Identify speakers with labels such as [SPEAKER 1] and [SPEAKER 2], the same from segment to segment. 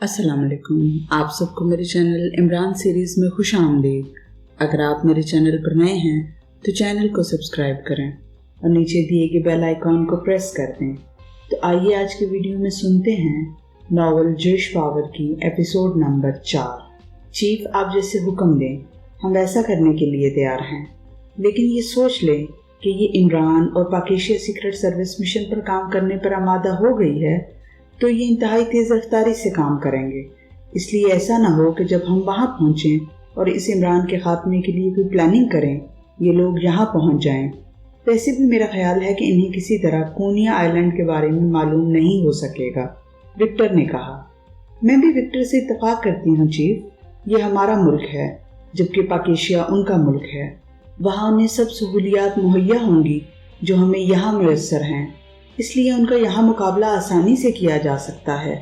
[SPEAKER 1] अस्सलाम वालेकुम। आप सबको मेरे चैनल इमरान सीरीज़ में खुश आमदीद। अगर आप मेरे चैनल पर नए हैं तो चैनल को सब्सक्राइब करें और नीचे दिए गए बेल आइकॉन को प्रेस कर दें। तो आइए आज के वीडियो में सुनते हैं नॉवल जश पावर की एपिसोड नंबर 4। चीफ आप जैसे हुक्म दें, हम वैसा करने के लिए तैयार हैं, लेकिन ये सोच लें कि ये इमरान और पाकिस्तान सीक्रेट सर्विस मिशन पर काम करने पर आमादा हो गई है तो ये इंतहाई तेज़ रफ्तारी से काम करेंगे। इसलिए ऐसा ना हो कि जब हम वहाँ पहुँचें और इस इमरान के खात्मे के लिए कोई प्लानिंग करें, ये लोग यहाँ पहुँच जाएं। वैसे भी मेरा ख्याल है कि इन्हें किसी तरह कोनिया आइलैंड के बारे में मालूम नहीं हो सकेगा, विक्टर ने कहा। मैं भी विक्टर से इत्तेफाक करती हूँ चीफ, ये हमारा मुल्क है जबकि पाकिस्तान उनका मुल्क है। वहाँ उन्हें सब सहूलियात मुहैया होंगी जो हमें यहाँ मैसर हैं, इसलिए उनका यहाँ मुकाबला आसानी से किया जा सकता है।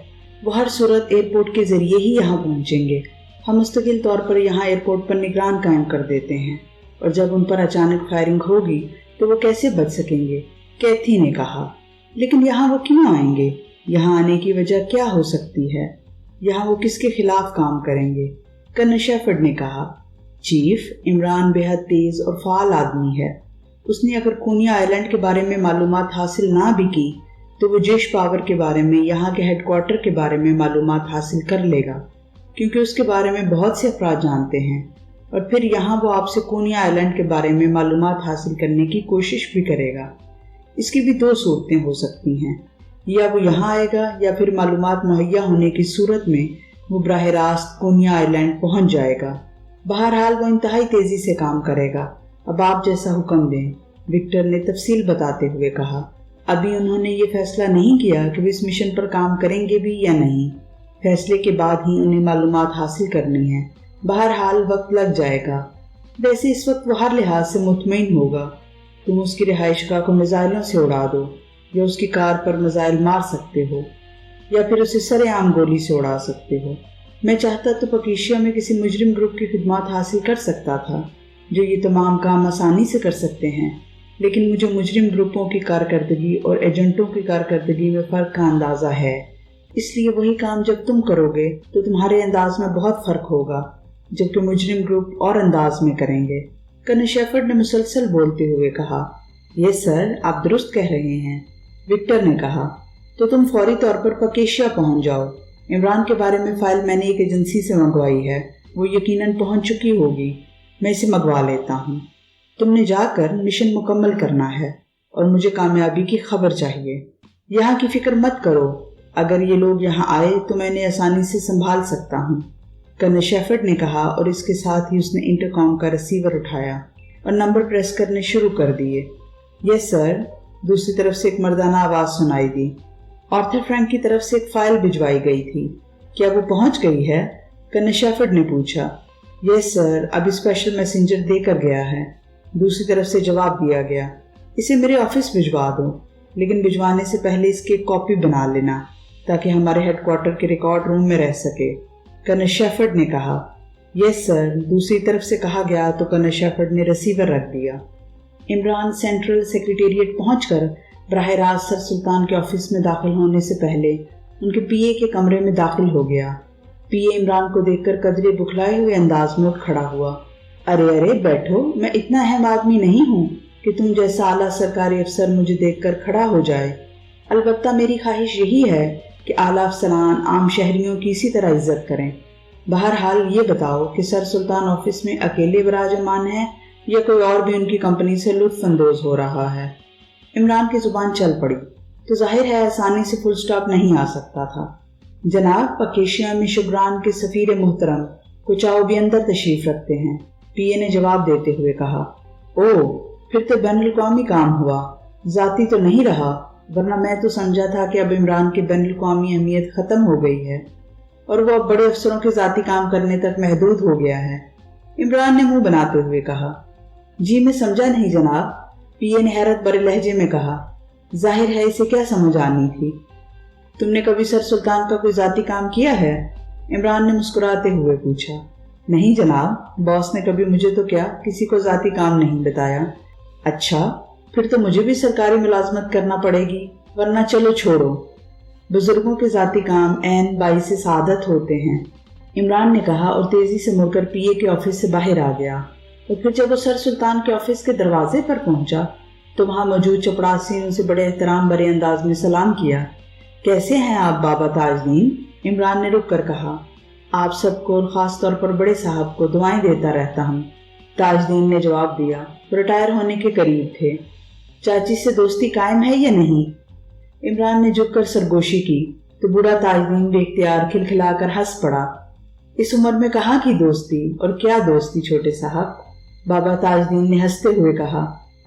[SPEAKER 1] वो हर सूरत एयरपोर्ट के ज़रिए ही यहाँ पहुँचेंगे। हम मुस्तकिल तौर पर यहाँ एयरपोर्ट पर निगरान कायम कर देते हैं और जब उन पर अचानक फायरिंग होगी तो वो कैसे बच सकेंगे, कैथी ने कहा। लेकिन यहाँ वो क्यों आएंगे? यहाँ आने की वजह क्या हो सकती है? यहाँ वो किसके खिलाफ काम करेंगे? कर्नल शेफर्ड ने कहा। चीफ, इमरान बेहद तेज़ और फाल आदमी है। उसने अगर कोनिया आइलैंड के बारे में मालूमात हासिल ना भी की तो वो जश पावर के बारे में, यहाँ के हेडक्वार्टर के बारे में मालूमात हासिल कर लेगा, क्योंकि उसके बारे में बहुत से अफराद जानते हैं। और फिर यहाँ वो आपसे कोनिया आइलैंड के बारे में मालूमात हासिल करने की कोशिश भी करेगा। इसकी भी दो सूरतें हो सकती हैं, या वो यहाँ आएगा या फिर मालूमात मुहैया होने की सूरत में वो बराह रास्त कोनिया आइलैंड पहुँच जाएगा। बहरहाल वो इंतहाई तेज़ी से काम करेगा। अब आप जैसा हुक्म दें, विक्टर ने तफसील बताते हुए कहा। अभी उन्होंने ये फैसला नहीं किया कि वो इस मिशन पर काम करेंगे भी या नहीं। फैसले के बाद ही उन्हें मालूमात हासिल करनी है। बहरहाल वक्त लग जाएगा। वैसे इस वक्त वो हर लिहाज से मुतमईन होगा। तुम उसकी रिहाइशगाह को मिसाइलों से उड़ा दो, या उसकी कार पर मिसाइल मार सकते हो, या फिर उसे सरेआम गोली से उड़ा सकते हो। मैं चाहता तो पाकिस्तान में किसी मुजरिम ग्रुप की खिदमत हासिल कर सकता था जो ये तमाम काम आसानी से कर सकते हैं, लेकिन मुझे मुजरिम ग्रुपों की कारकर्दगी और एजेंटों की कारकर्दगी में फ़र्क का अंदाज़ा है। इसलिए वही काम जब तुम करोगे तो तुम्हारे अंदाज में बहुत फ़र्क होगा, जबकि मुजरिम ग्रुप और अंदाज में करेंगे। कर्नल शेफर्ड ने मुसलसल बोलते हुए कहा। यस सर, आप दुरुस्त कह रहे हैं, विक्टर ने कहा। तो तुम फौरी तौर पर पाकिस्तान पहुँच जाओ। इमरान के बारे में फ़ाइल मैंने एक एजेंसी से मंगवाई है, वो यकीनन पहुँच चुकी होगी। मैं इसे मंगवा लेता हूँ। तुमने जाकर मिशन मुकम्मल करना है और मुझे कामयाबी की खबर चाहिए। यहाँ की फिक्र मत करो, अगर ये लोग यहाँ आए तो मैं इन्हें आसानी से संभाल सकता हूँ, कर्नल शेफर्ड ने कहा। और इसके साथ ही उसने इंटरकॉम का रिसीवर उठाया और नंबर प्रेस करने शुरू कर दिए। यस सर, दूसरी तरफ से एक मर्दाना आवाज़ सुनाई दी। आर्थर फ्रैंक की तरफ से एक फाइल भिजवाई गई थी, क्या वो पहुँच गई है? कर्नल शेफर्ड ने पूछा। यस सर, अभी स्पेशल मैसेंजर देकर गया है, दूसरी तरफ से जवाब दिया गया। इसे मेरे ऑफिस भिजवा दो, लेकिन भिजवाने से पहले इसकी एक कॉपी बना लेना ताकि हमारे हेडक्वार्टर के रिकॉर्ड रूम में रह सके, कर्नल शेफर्ड ने कहा। यस सर, दूसरी तरफ से कहा गया तो कर्नल शेफर्ड ने रिसीवर रख दिया। इमरान सेंट्रल सेक्रेटेरिएट पहुंचकर बराह रास्त सर सुल्तान के ऑफिस में दाखिल होने से पहले उनके पीए के कमरे में दाखिल हो गया। पीए इमरान को देखकर कदरे बुखलाए हुए अंदाज में उठ खड़ा हुआ। अरे बैठो, मैं इतना अहम आदमी नहीं हूँ कि तुम जैसा आला सरकारी अफसर मुझे देखकर खड़ा हो जाए। अलबत्ता मेरी ख्वाहिश यही है कि आला अफसरान आम शहरियों की इसी तरह इज्जत करें। बहरहाल ये बताओ कि सर सुल्तान ऑफिस में अकेले विराजमान है या कोई और भी उनकी कंपनी से लुत्फ अंदोज हो रहा है? इमरान की जुबान चल पड़ी तो जाहिर है आसानी से फुल स्टॉप नहीं आ सकता था। जनाब, पाकिस्तान में शुक्रान के सफीर मुहतरम कुचाओ भी अंदर तशरीफ रखते हैं, पीए ने जवाब देते हुए कहा। ओह, फिर तो बैनुल-अक़वामी काम हुआ, जाती तो नहीं रहा, वरना मैं तो समझा था कि अब इमरान की बैनुल-अक़वामी अहमियत ख़त्म हो गई है और वो अब बड़े अफसरों के ज़ाती काम करने तक महदूद हो गया है, इमरान ने मुंह बनाते हुए कहा। जी मैं समझा नहीं जनाब, पीए ने हैरत भरे लहजे में कहा। जाहिर है इसे क्या समझ आनी थी। तुमने कभी सर सुल्तान का कोई ज़ाती काम किया है? इमरान ने मुस्कुराते हुए पूछा। नहीं जनाब, बॉस ने कभी मुझे तो क्या किसी को ज़ाती काम नहीं बताया। अच्छा, फिर तो मुझे भी सरकारी मुलाजमत करना पड़ेगी, वरना चलो छोड़ो। बुजुर्गों के ذاتی काम ऐन बाइस सआदत होते हैं, इमरान ने कहा और तेजी से मुड़कर पीए के ऑफिस से बाहर आ गया। और फिर जब वो सर सुल्तान के ऑफिस के दरवाजे पर पहुंचा तो वहां मौजूद चपड़ासी ने उसे बड़े एहतराम भरे अंदाज में सलाम किया। कैसे हैं आप बाबा ताजदीन? इमरान ने रुक कर कहा। आप सबको और खास तौर पर बड़े साहब को दुआएं देता रहता हूँ, ताजदीन ने जवाब दिया। वो रिटायर होने के करीब थे। चाची से दोस्ती कायम है या नहीं? इमरान ने झुककर सरगोशी की तो बूढ़ा ताजदीन बेख्तियार खिलखिलाकर हंस पड़ा। इस उम्र में कहाँ की दोस्ती, और क्या दोस्ती छोटे साहब, बाबा ताजदीन ने हंसते हुए कहा।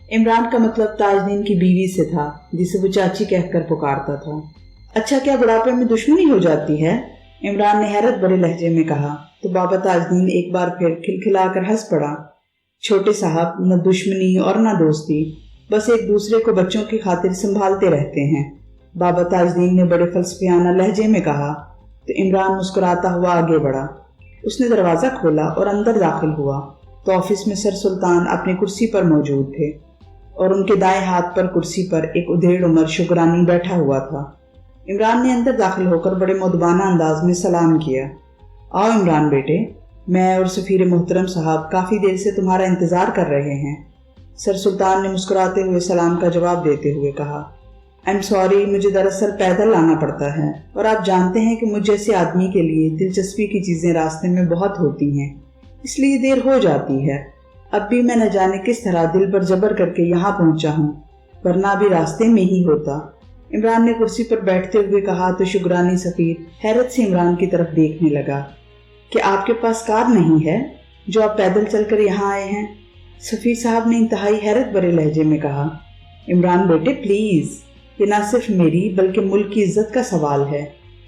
[SPEAKER 1] इमरान का मतलब ताजदीन की बीवी से था जिसे वो चाची कहकर पुकारता था। अच्छा, क्या बुढ़ापे में दुश्मनी हो जाती है? इमरान ने हैरत भरे लहजे में कहा तो बाबा ताजदीन एक बार फिर खिलखिलाकर हंस पड़ा। छोटे साहब, न दुश्मनी और न दोस्ती, बस एक दूसरे को बच्चों की खातिर संभालते रहते हैं, बाबा ताजदीन ने बड़े फलसफियाना लहजे में कहा। तो इमरान मुस्कुराता हुआ आगे बढ़ा। उसने दरवाजा खोला और अंदर दाखिल हुआ तो ऑफिस में सर सुल्तान अपनी कुर्सी पर मौजूद थे और उनके दाएं हाथ पर कुर्सी पर एक उधेड़ उम्र शुक्रानी बैठा हुआ था। इमरान ने अंदर दाखिल होकर बड़े मुदबाना अंदाज में सलाम किया। आओ इमरान बेटे, मैं और सफीर मोहतरम साहब काफ़ी देर से तुम्हारा इंतज़ार कर रहे हैं, सर सुल्तान ने मुस्कुराते हुए सलाम का जवाब देते हुए कहा। आई एम सॉरी, मुझे दरअसल पैदल आना पड़ता है और आप जानते हैं कि मुझ जैसे आदमी के लिए दिलचस्पी की चीज़ें रास्ते में बहुत होती हैं, इसलिए देर हो जाती है। अब भी मैं न जाने किस तरह दिल पर जबर करके यहाँ पहुँचा हूँ, वरना भी रास्ते में ही होता, इमरान ने कुर्सी पर बैठते हुए कहा। तो शुक्रानी सफीर हैरत से इमरान की तरफ देखने लगा। कि आपके पास कार नहीं है जो आप पैदल चलकर यहाँ आए हैं? सफीर साहब ने इंतहाई हैरत भरे लहजे में कहा। इमरान बेटे प्लीज़, ये ना सिर्फ मेरी बल्कि मुल्क की इज्जत का सवाल है,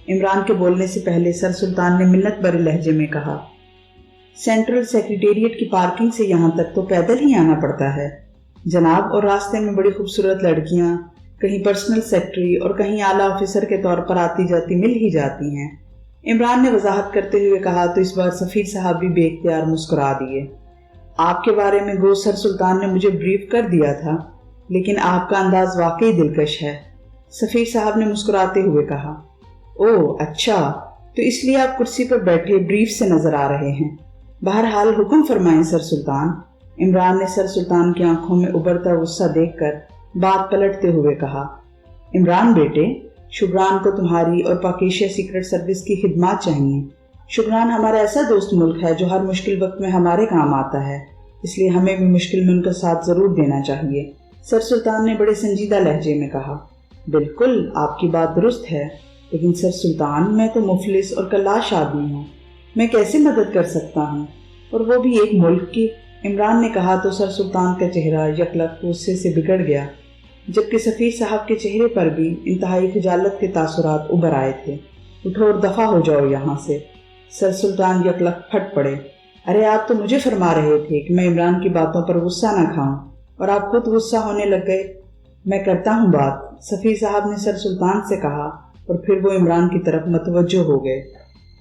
[SPEAKER 1] इमरान के बोलने से पहले सर सुल्तान ने मिन्नत भरे लहजे में कहा। सेंट्रल सेक्रेटेरिएट की पार्किंग से यहाँ तक तो पैदल ही आना पड़ता है जनाब, और रास्ते में बड़ी खूबसूरत लड़कियाँ कहीं पर्सनल सेक्रेटरी और कहीं आला ऑफिसर के तौर पर आती जाती मिल ही जाती हैं, इमरान ने वजाहत करते हुए कहा। तो इस बार सफीर साहब भी बेख्तियार मुस्कुरा दिए। आपके बारे में गो सर सुल्तान ने मुझे ब्रीफ कर दिया था, लेकिन आपका अंदाज वाकई दिलकश है, सफीर साहब ने मुस्कुराते हुए कहा। ओह अच्छा, तो इसलिए आप कुर्सी पर बैठे ब्रीफ से नजर आ रहे हैं। बहरहाल हुक्म फरमाएं सर सुल्तान, इमरान ने सर सुल्तान की आंखों में उभरता गुस्सा देखकर बात पलटते हुए कहा। इमरान बेटे, शुक्रान को तुम्हारी और पाकिस्तान सीक्रेट सर्विस की खिदमत चाहिए। शुक्रान हमारा ऐसा दोस्त मुल्क है जो हर मुश्किल वक्त में हमारे काम आता है, इसलिए हमें भी मुश्किल में उनका साथ जरूर देना चाहिए, सर सुल्तान ने बड़े संजीदा लहजे में कहा। बिल्कुल, आपकी बात दुरुस्त है, लेकिन सर सुल्तान मैं तो मुफलिस और कलाश आदमी हूँ, मैं कैसे मदद कर सकता हूँ, और वो भी एक मुल्क की, इमरान ने कहा। तो सर सुल्तान का चेहरा यकलक गुस्से से बिगड़ गया, जबकि सफीर साहब के चेहरे पर भी इंतहाई खजालत के तासुरात उभर आए थे। उठो और दफा हो जाओ यहाँ से, सर सुल्तान यकलक फट पड़े। अरे आप तो मुझे फरमा रहे थे कि मैं इमरान की बातों पर गुस्सा न खाऊं, और आप खुद गुस्सा होने लग गए। मैं करता हूँ बात, सफीर साहब ने सर सुल्तान से कहा, और फिर वो इमरान की तरफ मतवज्जो हो गए।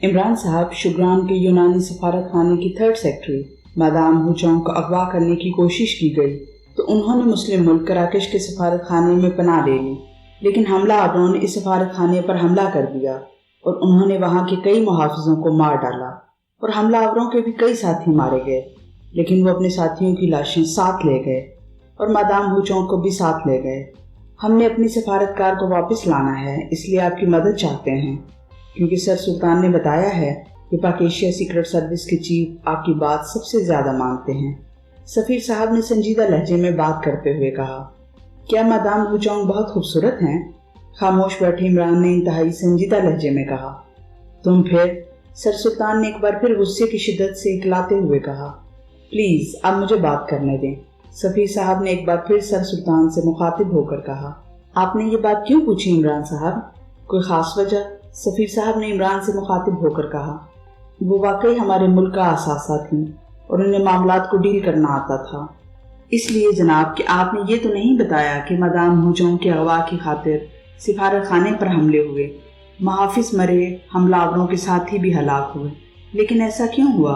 [SPEAKER 1] इमरान साहब, शुक्रान के यूनानी सफारत खाने की 3rd सेक्रेटरी मादाम हुचोंग को अगवा करने की कोशिश की गई तो उन्होंने मुस्लिम मुल्क कराकश के सफारत खाने में पनाह ले ली, लेकिन हमला आवरों ने इस सफारत खाने पर हमला कर दिया और उन्होंने वहाँ के कई मुहाफिजों को मार डाला, और हमला आवरों के भी कई साथी मारे गए, लेकिन वो अपने साथियों की लाशें साथ ले गए और मादाम हुचोंग को भी साथ ले गए। हमने अपनी सफारतकार को वापस लाना है, इसलिए आपकी मदद चाहते हैं, क्योंकि सर सुल्तान ने बताया है कि पाकिस्तान सीक्रेट सर्विस के चीफ आपकी बात सबसे ज़्यादा मानते हैं, सफीर साहब ने संजीदा लहजे में बात करते हुए कहा। क्या मादाम हुचोंग बहुत खूबसूरत हैं? खामोश बैठे इमरान ने इंतहाई संजीदा लहजे में कहा। तुम फिर? सर सुल्तान ने एक बार फिर गुस्से की शिद्दत से इकलाते हुए कहा। प्लीज़ अब मुझे बात करने दें, सफीर साहब ने एक बार फिर सर सुल्तान से मुखातिब होकर कहा। आपने ये बात क्यों पूछी इमरान साहब? कोई ख़ास वजह? सफीर साहब ने इमरान से मुखातिब होकर कहा। वो वाकई हमारे मुल्क का असासा थी और उन्हें मामलात को डील करना आता था, इसलिए जनाब कि आपने ये तो नहीं बताया कि मादाम हुचोंग के अगवा की खातिर सिफारत खाने पर हमले हुए, मुहाफिज मरे, हमलावरों के साथी भी हलाक हुए, लेकिन ऐसा क्यों हुआ?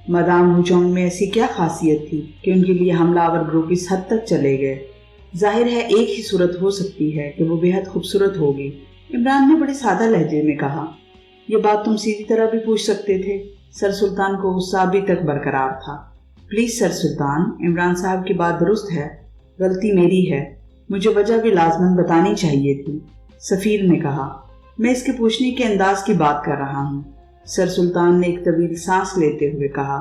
[SPEAKER 1] मादाम हुचोंग में ऐसी क्या खासियत थी कि उनके लिए हमलावर ग्रुप इस हद तक चले गए? जाहिर है एक ही सूरत हो सकती है कि वो बेहद खूबसूरत होगी, عمران نے بڑے سادہ لہجے میں کہا، یہ بات تم سیدھی طرح بھی پوچھ سکتے تھے۔ سر سلطان کو غصہ ابھی تک برقرار تھا۔ پلیز سر سلطان، عمران صاحب کی بات درست ہے، غلطی میری ہے، مجھے وجہ بھی لازماً بتانی چاہیے تھی۔ سفیر نے کہا، میں اس کے پوچھنے کے انداز کی بات کر رہا ہوں۔ سر سلطان نے ایک طویل سانس لیتے ہوئے کہا،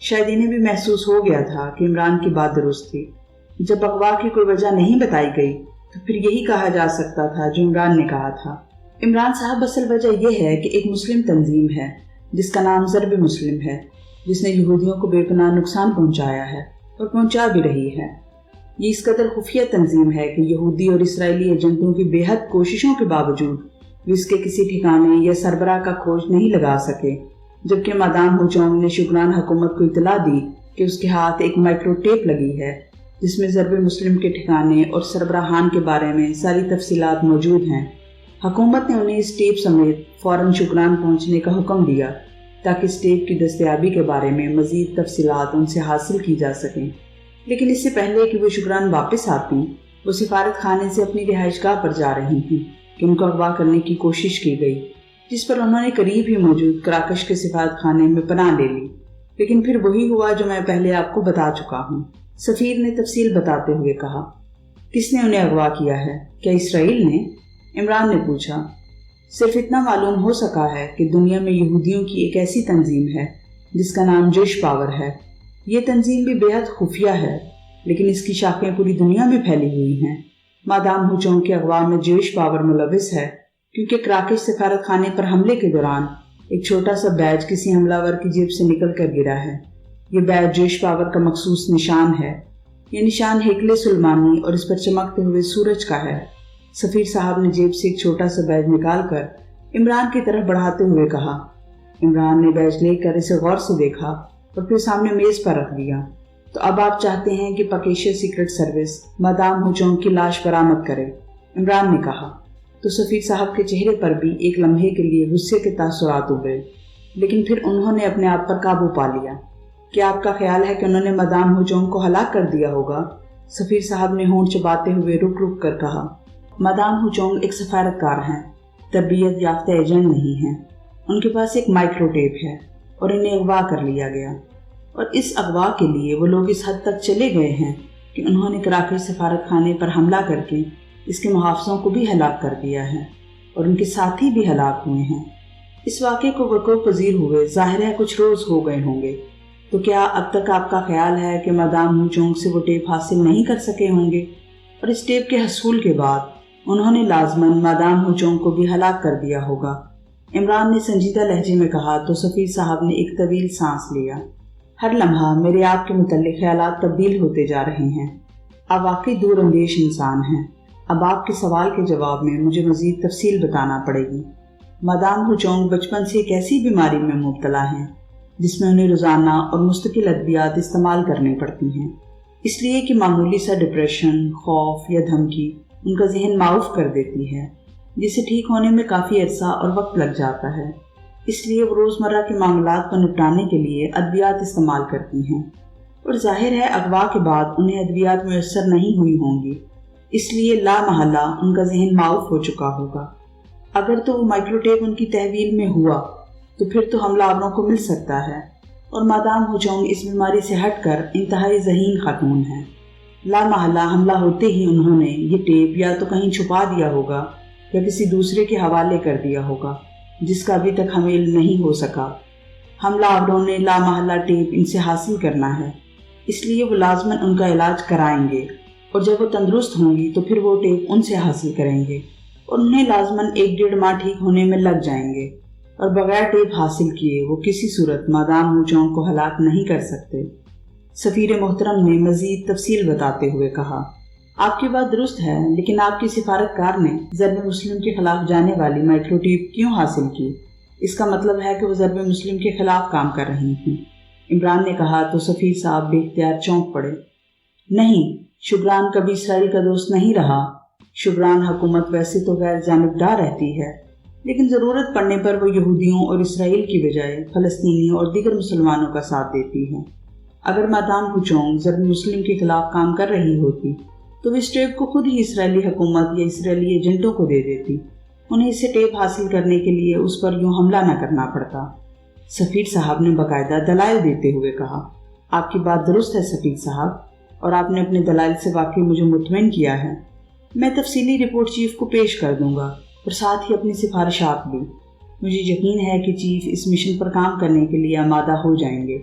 [SPEAKER 1] شاید انہیں بھی محسوس ہو گیا تھا کہ عمران کی بات درست تھی۔ جب اغوا کی کوئی وجہ نہیں بتائی گئی تو پھر یہی کہا جا سکتا تھا جو عمران نے کہا تھا۔ عمران صاحب، اصل وجہ یہ ہے کہ ایک مسلم تنظیم ہے جس کا نام ضرب مسلم ہے، جس نے یہودیوں کو بے پناہ نقصان پہنچایا ہے اور پہنچا بھی رہی ہے۔ یہ اس قدر خفیہ تنظیم ہے کہ یہودی اور اسرائیلی ایجنٹوں کی بے حد کوششوں کے باوجود وہ اس کے کسی ٹھکانے یا سربراہ کا کھوج نہیں لگا سکے، جبکہ مادام ہوچونگ نے شکران حکومت کو اطلاع دی کہ اس کے ہاتھ ایک مائکرو ٹیپ لگی ہے جس میں ضرب مسلم کے ٹھکانے اور سربراہان کے بارے میں ساری تفصیلات موجود ہیں۔ حکومت نے انہیں اس ٹیپ سمیت فوراً شکران پہنچنے کا حکم دیا تاکہ اس ٹیپ کی دستیابی کے بارے میں مزید تفصیلات ان سے حاصل کی جا سکیں، لیکن اس سے پہلے کہ وہ شکران واپس آتی، وہ سفارت خانے سے اپنی رہائش گاہ پر جا رہی تھیں کہ ان کو اغوا کرنے کی کوشش کی گئی، جس پر انہوں نے قریب ہی موجود کراکش کے سفارت خانے میں پناہ لے لی۔ لیکن پھر وہی ہوا جو میں پہلے آپ کو بتا چکا ہوں، سفیر نے تفصیل بتاتے ہوئے کہا۔ کس نے انہیں اغوا کیا ہے؟ کیا اسرائیل نے؟ عمران نے پوچھا۔ صرف اتنا معلوم ہو سکا ہے کہ دنیا میں یہودیوں کی ایک ایسی تنظیم ہے جس کا نام جیش پاور ہے۔ یہ تنظیم بھی بے حد خفیہ ہے، لیکن اس کی شاخیں پوری دنیا میں پھیلی ہوئی ہیں۔ مادام ہوچونگ کے اغوا میں جیش پاور ملوث ہے، کیونکہ کراکش سفارت خانے پر حملے کے دوران ایک چھوٹا سا بیج کسی حملہ ور کی جیب سے نکل کر گرا ہے۔ یہ بیج جیش پاور کا مخصوص نشان ہے۔ یہ نشان ہیکل سلیمانی اور اس پر چمکتے ہوئے سورج کا ہے۔ سفیر صاحب نے جیب سے ایک چھوٹا سا بیج نکال کر عمران کی طرف بڑھاتے ہوئے کہا۔ عمران نے بیج لے کر اسے غور سے دیکھا اور پھر سامنے میز پر رکھ دیا۔ تو اب آپ چاہتے ہیں کہ پاکیشیا سیکرٹ سروس مادام ہوچونگ کی لاش برآمد کرے؟ عمران نے کہا۔ تو سفیر صاحب کے چہرے پر بھی ایک لمحے کے لیے غصے کے تاثرات ابھرے، لیکن پھر انہوں نے اپنے آپ پر قابو پا لیا۔ کیا آپ کا خیال ہے کہ انہوں نے مادام ہوچونگ کو ہلاک کر دیا ہوگا؟ سفیر صاحب نے ہونٹ چباتے ہوئے رک رک کر کہا۔ مادام ہوچونگ ایک سفارتکار ہیں، تربیت یافتہ ایجنٹ نہیں ہیں۔ ان کے پاس ایک مائکرو ٹیپ ہے اور انہیں اغوا کر لیا گیا، اور اس اغوا کے لیے وہ لوگ اس حد تک چلے گئے ہیں کہ انہوں نے کراکش سفارت خانے پر حملہ کر کے اس کے محافظوں کو بھی ہلاک کر دیا ہے اور ان کے ساتھی بھی ہلاک ہوئے ہیں۔ اس واقعے کو وقوع پذیر ہوئے ظاہر ہے کچھ روز ہو گئے ہوں گے، تو کیا اب تک آپ کا خیال ہے کہ مادام ہوچونگ سے وہ ٹیپ حاصل نہیں کر سکے ہوں گے؟ اور اس ٹیپ کے حصول کے بعد انہوں نے لازماً مادام ہوچونگ کو بھی ہلاک کر دیا ہوگا۔ عمران نے سنجیدہ لہجے میں کہا تو سفیر صاحب نے ایک طویل سانس لیا۔ ہر لمحہ میرے آپ کے متعلق خیالات تبدیل ہوتے جا رہے ہیں۔ آپ واقعی دور اندیش انسان ہیں۔ اب آپ کے سوال کے جواب میں مجھے مزید تفصیل بتانا پڑے گی۔ مادام ہوچونگ بچپن سے ایک ایسی بیماری میں مبتلا ہیں جس میں انہیں روزانہ اور مستقل ادویات استعمال کرنی پڑتی ہیں، اس لیے کہ معمولی سا ڈپریشن، خوف یا دھمکی ان کا ذہن معاف کر دیتی ہے، جسے ٹھیک ہونے میں کافی عرصہ اور وقت لگ جاتا ہے۔ اس لیے وہ روزمرہ کے معاملات کو نپٹانے کے لیے ادویات استعمال کرتی ہیں، اور ظاہر ہے اغوا کے بعد انہیں ادویات میسر نہیں ہوئی ہوں گی، اس لیے لا محالہ ان کا ذہن معاف ہو چکا ہوگا۔ اگر تو وہ مائکرو ٹیپ ان کی تحویل میں ہوا تو پھر تو حملہ آوروں کو مل سکتا ہے، اور مادام ہوچونگ اس بیماری سے ہٹ کر انتہائی ذہین خاتون ہیں۔ لا محالہ حملہ ہوتے ہی انہوں نے یہ ٹیپ یا تو کہیں چھپا دیا ہوگا یا کسی دوسرے کے حوالے کر دیا ہوگا جس کا ابھی تک حمیل نہیں ہو سکا۔ حملہ آوروں نے لا محالہ ٹیپ ان سے حاصل کرنا ہے، اس لیے وہ لازماً ان کا علاج کرائیں گے، اور جب وہ تندرست ہوں گی تو پھر وہ ٹیپ ان سے حاصل کریں گے، اور انہیں لازماً 1-1.5 ماہ ٹھیک ہونے میں لگ جائیں گے، اور بغیر ٹیپ حاصل کیے وہ کسی صورت مادام ہوچونگ کو ہلاک نہیں کر سکتے۔ سفیر محترم نے مزید تفصیل بتاتے ہوئے کہا۔ آپ کی بات درست ہے، لیکن آپ کی سفارتکار نے ضرب مسلم کے خلاف جانے والی مائکرو ٹیپ کیوں حاصل کی؟ اس کا مطلب ہے کہ وہ ضرب مسلم کے خلاف کام کر رہی تھیں۔ عمران نے کہا تو سفیر صاحب بے اختیار چونک پڑے۔ نہیں، شکران کبھی اسرائیل کا دوست نہیں رہا۔ شکران حکومت ویسے تو غیر جانبدار رہتی ہے، لیکن ضرورت پڑنے پر وہ یہودیوں اور اسرائیل کی بجائے فلسطینیوں اور دیگر مسلمانوں کا ساتھ دیتی ہے۔ اگر مادام ہوچونگ ضرب مسلم کے خلاف کام کر رہی ہوتی تو وہ اس ٹیپ کو خود ہی اسرائیلی حکومت یا اسرائیلی ایجنٹوں کو دے دیتی۔ उन्हें इससे टेप हासिल करने के लिए उस पर यूं हमला न करना पड़ता। सफीर साहब ने बाकायदा दलाइल देते हुए कहा, आपकी बात दुरुस्त है सफीर साहब, और आपने अपने दलाइल से वाकई मुझे मुतमईन किया है। मैं तफसीली रिपोर्ट चीफ को पेश कर दूंगा और साथ ही अपनी सिफारिशात भी। मुझे यकीन है कि चीफ इस मिशन पर काम करने के लिए आमादा हो जाएंगे।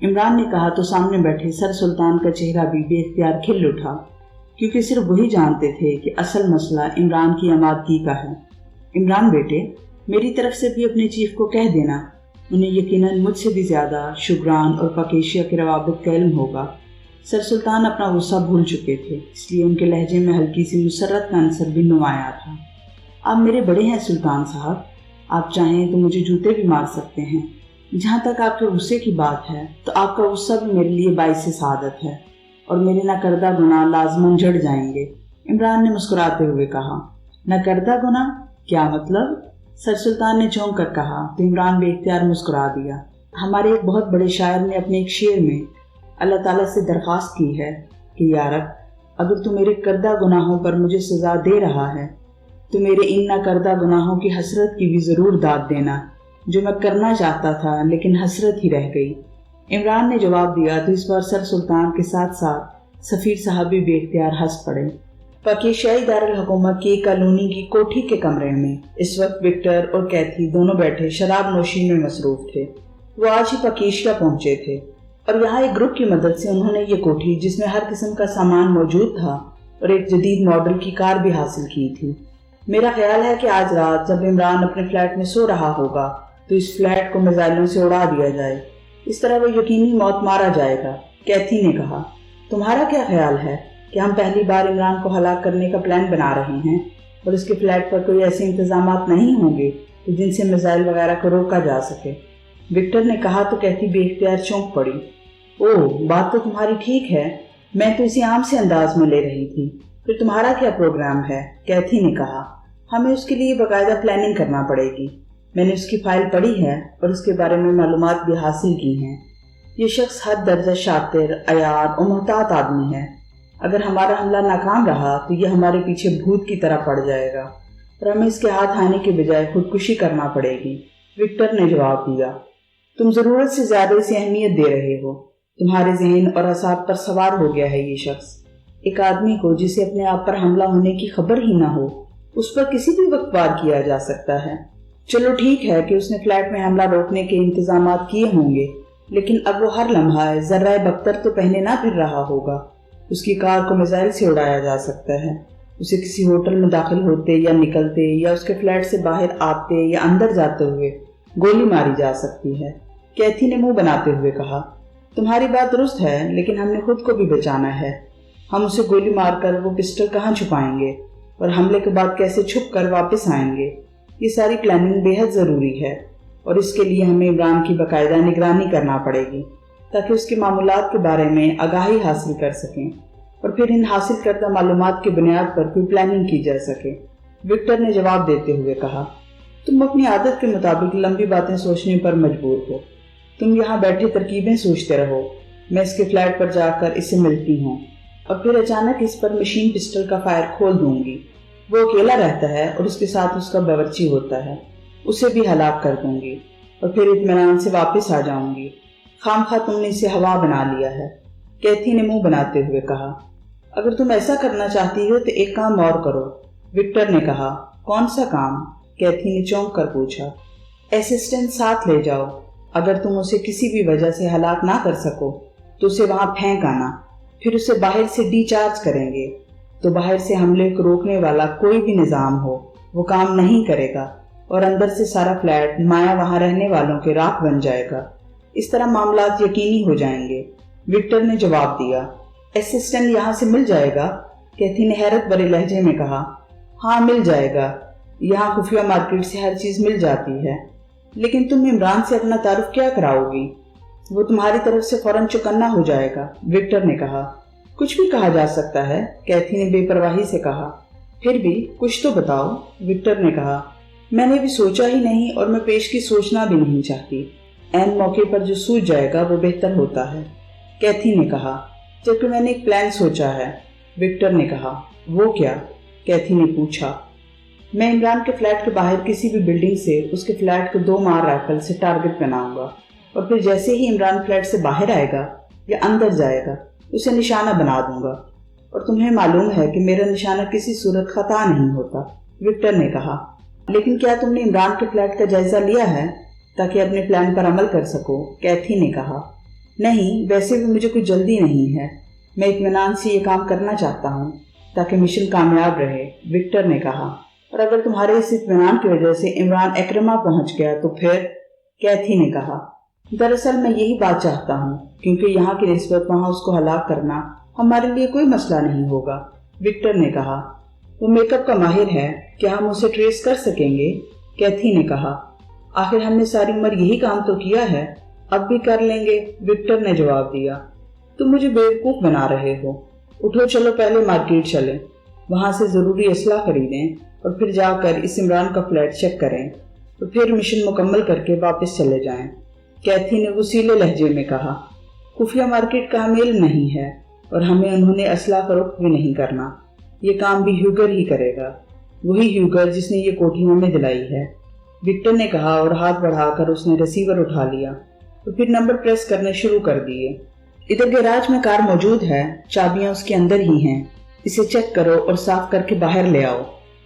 [SPEAKER 1] इमरान ने कहा तो सामने बैठे सर सुल्तान का चेहरा भी बेख्तियार खिल उठा, क्योंकि सिर्फ वही जानते थे कि असल मसला इमरान की आमादगी का है। इमरान बेटे, मेरी तरफ से भी अपने चीफ को कह देना, उन्हें यकीनन मुझसे भी ज़्यादा शुगरान और पकेशिया के रवाबित का इल्म होगा। सर सुल्तान अपना गुस्सा भूल चुके थे, इसलिए उनके लहजे में हल्की सी मुसर्रत का अंसर भी नुमाया था। आप मेरे बड़े हैं सुल्तान साहब, आप चाहें तो मुझे जूते भी मार सकते हैं। जहाँ तक आपके गुस्से की बात है तो आपका गुस्सा भी मेरे लिए बाइस सआदत है और मेरे नाकर्दा गुनाह लाजमन जड़ जाएंगे। इमरान ने मुस्कुराते हुए कहा। नाकर्दा गुनाह? क्या मतलब? सर सुल्तान ने चौंक कर कहा तो इमरान बेख्तियार मुस्कुरा दिया। हमारे एक बहुत बड़े शायर ने अपने एक शेर में अल्लाह ताला से दरख्वास्त की है कि या रब, अगर तू मेरे करदा गुनाहों पर मुझे सजा दे रहा है तो मेरे इन ना करदा गुनाहों की हसरत की भी ज़रूर दाद देना, जो मैं करना चाहता था लेकिन हसरत ही रह गई। इमरान ने जवाब दिया तो इस बार सर सुल्तान के साथ साथ सफ़ीर साहब भी बेख्तियार हंस पड़े। पकीशियाई दारुल हुकूमत की कॉलोनी की कोठी के कमरे में इस वक्त विक्टर और कैथी दोनों बैठे शराब नोशी में मसरूफ थे। वो आज ही पकीशिया पहुंचे थे और यहाँ एक ग्रुप की मदद से उन्होंने ये कोठी, जिसमें हर किस्म का सामान मौजूद था और एक जदीद मॉडल की कार भी हासिल की थी। मेरा ख्याल है कि आज रात जब इमरान अपने फ्लैट में सो रहा होगा तो इस फ्लैट को मिसाइलों से उड़ा दिया जाए, इस तरह वो यकीनी मौत मारा जाएगा। कैथी ने कहा, तुम्हारा क्या ख्याल है कि हम पहली बार इमरान को हलाक करने का प्लान बना रहे हैं और उसके फ्लैट पर कोई ऐसे इंतजामात नहीं होंगे तो जिनसे मिसाइल वगैरह को रोका जा सके? विक्टर ने कहा तो कैथी बेख्तियार चौंक पड़ी। ओह, बात तो तुम्हारी ठीक है, मैं तो इसी आम से अंदाज में ले रही थी। फिर तुम्हारा क्या प्रोग्राम है? कैथी ने कहा, हमें उसके लिए बाकायदा प्लानिंग करना पड़ेगी। मैंने उसकी फाइल पढ़ी है और उसके बारे में मालूमात भी हासिल की हैं। ये शख्स हद दर्जा शातिर, अयार और मोहतात आदमी है। अगर हमारा हमला नाकाम रहा तो ये हमारे पीछे भूत की तरह पड़ जाएगा और हमें इसके हाथ आने के बजाय खुदकुशी करना पड़ेगी। विक्टर ने जवाब दिया, तुम ज़रूरत से ज़्यादा इसे अहमियत दे रहे हो। तुम्हारे जहन और असाब पर सवार हो गया है ये शख्स। एक आदमी को जिसे अपने आप पर हमला होने की खबर ही ना हो, उस पर किसी भी वक्त वार किया जा सकता है। चलो ठीक है कि उसने फ्लैट में हमला रोकने के इंतजामात किए होंगे, लेकिन अब वो हर लम्हा जर्रा बख्तर तो पहने ना फिर रहा होगा। उसकी कार को मिसाइल से उड़ाया जा सकता है। उसे किसी होटल में दाखिल होते या निकलते या उसके फ्लैट से बाहर आते या अंदर जाते हुए गोली मारी जा सकती है। कैथी ने मुंह बनाते हुए कहा, तुम्हारी बात दुरुस्त है, लेकिन हमने खुद को भी बचाना है। हम उसे गोली मारकर वो पिस्टल कहाँ छुपाएंगे और हमले के बाद कैसे छुप कर वापस आएंगे? ये सारी प्लानिंग बेहद ज़रूरी है और इसके लिए हमें इमरान की बाकायदा निगरानी करना पड़ेगी ताकि उसके मामूलात के बारे में आगाही हासिल कर सकें और फिर इन हासिल करदा मालूमात की बुनियाद पर कोई प्लानिंग की जा सके। विक्टर ने जवाब देते हुए कहा, तुम अपनी आदत के मुताबिक लंबी बातें सोचने पर मजबूर हो। तुम यहाँ बैठे तरकीबें सोचते रहो, मैं इसके फ्लैट पर जाकर इससे मिलती हूँ और फिर अचानक इस पर मशीन पिस्टल का फायर खोल दूंगी। वो अकेला रहता है और उसके साथ उसका बावर्ची होता है, उसे भी हलाक कर दूंगी और फिर इत्मीनान से वापस आ जाऊंगी। खामखा तुमने इसे हवा बना लिया है। कैथी ने मुंह बनाते हुए कहा, अगर तुम ऐसा करना चाहती हो तो एक काम और करो। विक्टर ने कहा, कौन सा काम? कैथी ने चौंक कर पूछा। असिस्टेंट साथ ले जाओ। अगर तुम उसे किसी भी वजह से हलाक ना कर सको तो उसे वहां फेंक आना, फिर उसे बाहर से डिचार्ज करेंगे तो बाहर से हमले को रोकने वाला कोई भी निज़ाम हो वो काम नहीं करेगा और अंदर से सारा फ्लैट माया वहां रहने वालों के राख बन जाएगा। इस तरह मामलात यकीनी हो जाएंगे। विक्टर ने जवाब दिया, असिस्टेंट यहाँ से मिल जाएगा? कैथी ने हैरत भरे लहजे में कहा, हाँ मिल जाएगा। यहाँ खुफिया मार्केट से हर चीज़ मिल जाती है। लेकिन तुम इमरान से अपना तारुफ क्या कराओगी? वो तुम्हारी तरफ से फौरन चौकन्ना हो जाएगा। विक्टर ने कहा, कुछ भी कहा जा सकता है। कैथी ने बेपरवाही से कहा, फिर भी कुछ तो बताओ। विक्टर ने कहा, मैंने भी सोचा ही नहीं और मैं पेश की सोचना भी नहीं चाहती। ऐन मौके पर जो सूझ जाएगा वो बेहतर होता है। कैथी ने कहा, जबकि मैंने एक प्लान सोचा है। विक्टर ने कहा, वो क्या? कैथी ने पूछा। मैं इमरान के फ्लैट के बाहर किसी भी बिल्डिंग से उसके फ्लैट को 2 मार राइफल से टारगेट बनाऊंगा और फिर जैसे ही इमरान फ्लैट से बाहर आएगा या अंदर जाएगा उसे निशाना बना दूंगा। और तुम्हें मालूम है कि मेरा निशाना किसी सूरत खता नहीं होता, विक्टर ने कहा। लेकिन क्या तुमने इमरान के फ्लैट का जायजा लिया है ताकि अपने प्लान पर अमल कर सको, कैथी ने कहा। नहीं, वैसे भी मुझे कोई जल्दी नहीं है, मैं इत्मीनान से ये काम करना चाहता हूँ ताकि मिशन कामयाब रहे, विक्टर ने कहा। और अगर तुम्हारे इस इत्मीनान की वजह से इमरान एक्रमा पहुंच गया तो फिर, कैथी ने कहा। दरअसल मैं यही बात चाहता हूँ क्योंकि यहाँ की निस्बत वहाँ उसको हलाक करना हमारे लिए कोई मसला नहीं होगा, विक्टर ने कहा। वो मेकअप का माहिर है, क्या हम उसे ट्रेस कर सकेंगे, कैथी ने कहा। आखिर हमने सारी उम्र यही काम तो किया है, अब भी कर लेंगे, विक्टर ने जवाब दिया। तुम मुझे बेवकूफ बना रहे हो। उठो, चलो पहले मार्केट चलें, वहां से जरूरी असला खरीदें और फिर जाकर इस इमरान का फ्लैट चेक करें तो फिर मिशन मुकम्मल करके वापस चले जाएं, कैथी ने वसीले लहजे में कहा। खुफिया मार्केट का हमें इल्म नहीं है और हमें उन्होंने असला फरोख्त भी नहीं करना, ये काम भी ह्यूगर ही करेगा, वही ह्यूगर जिसने ये कोठी हमें दिलाई है, विक्टर ने कहा। और हाथ बढ़ाकर उसने रिसीवर उठा लिया तो फिर नंबर प्रेस करने शुरू कर दिए। इधर गैराज में कार मौजूद है, चाबियां उसके अंदर ही हैं, इसे चेक करो और साफ करके बाहर ले आओ।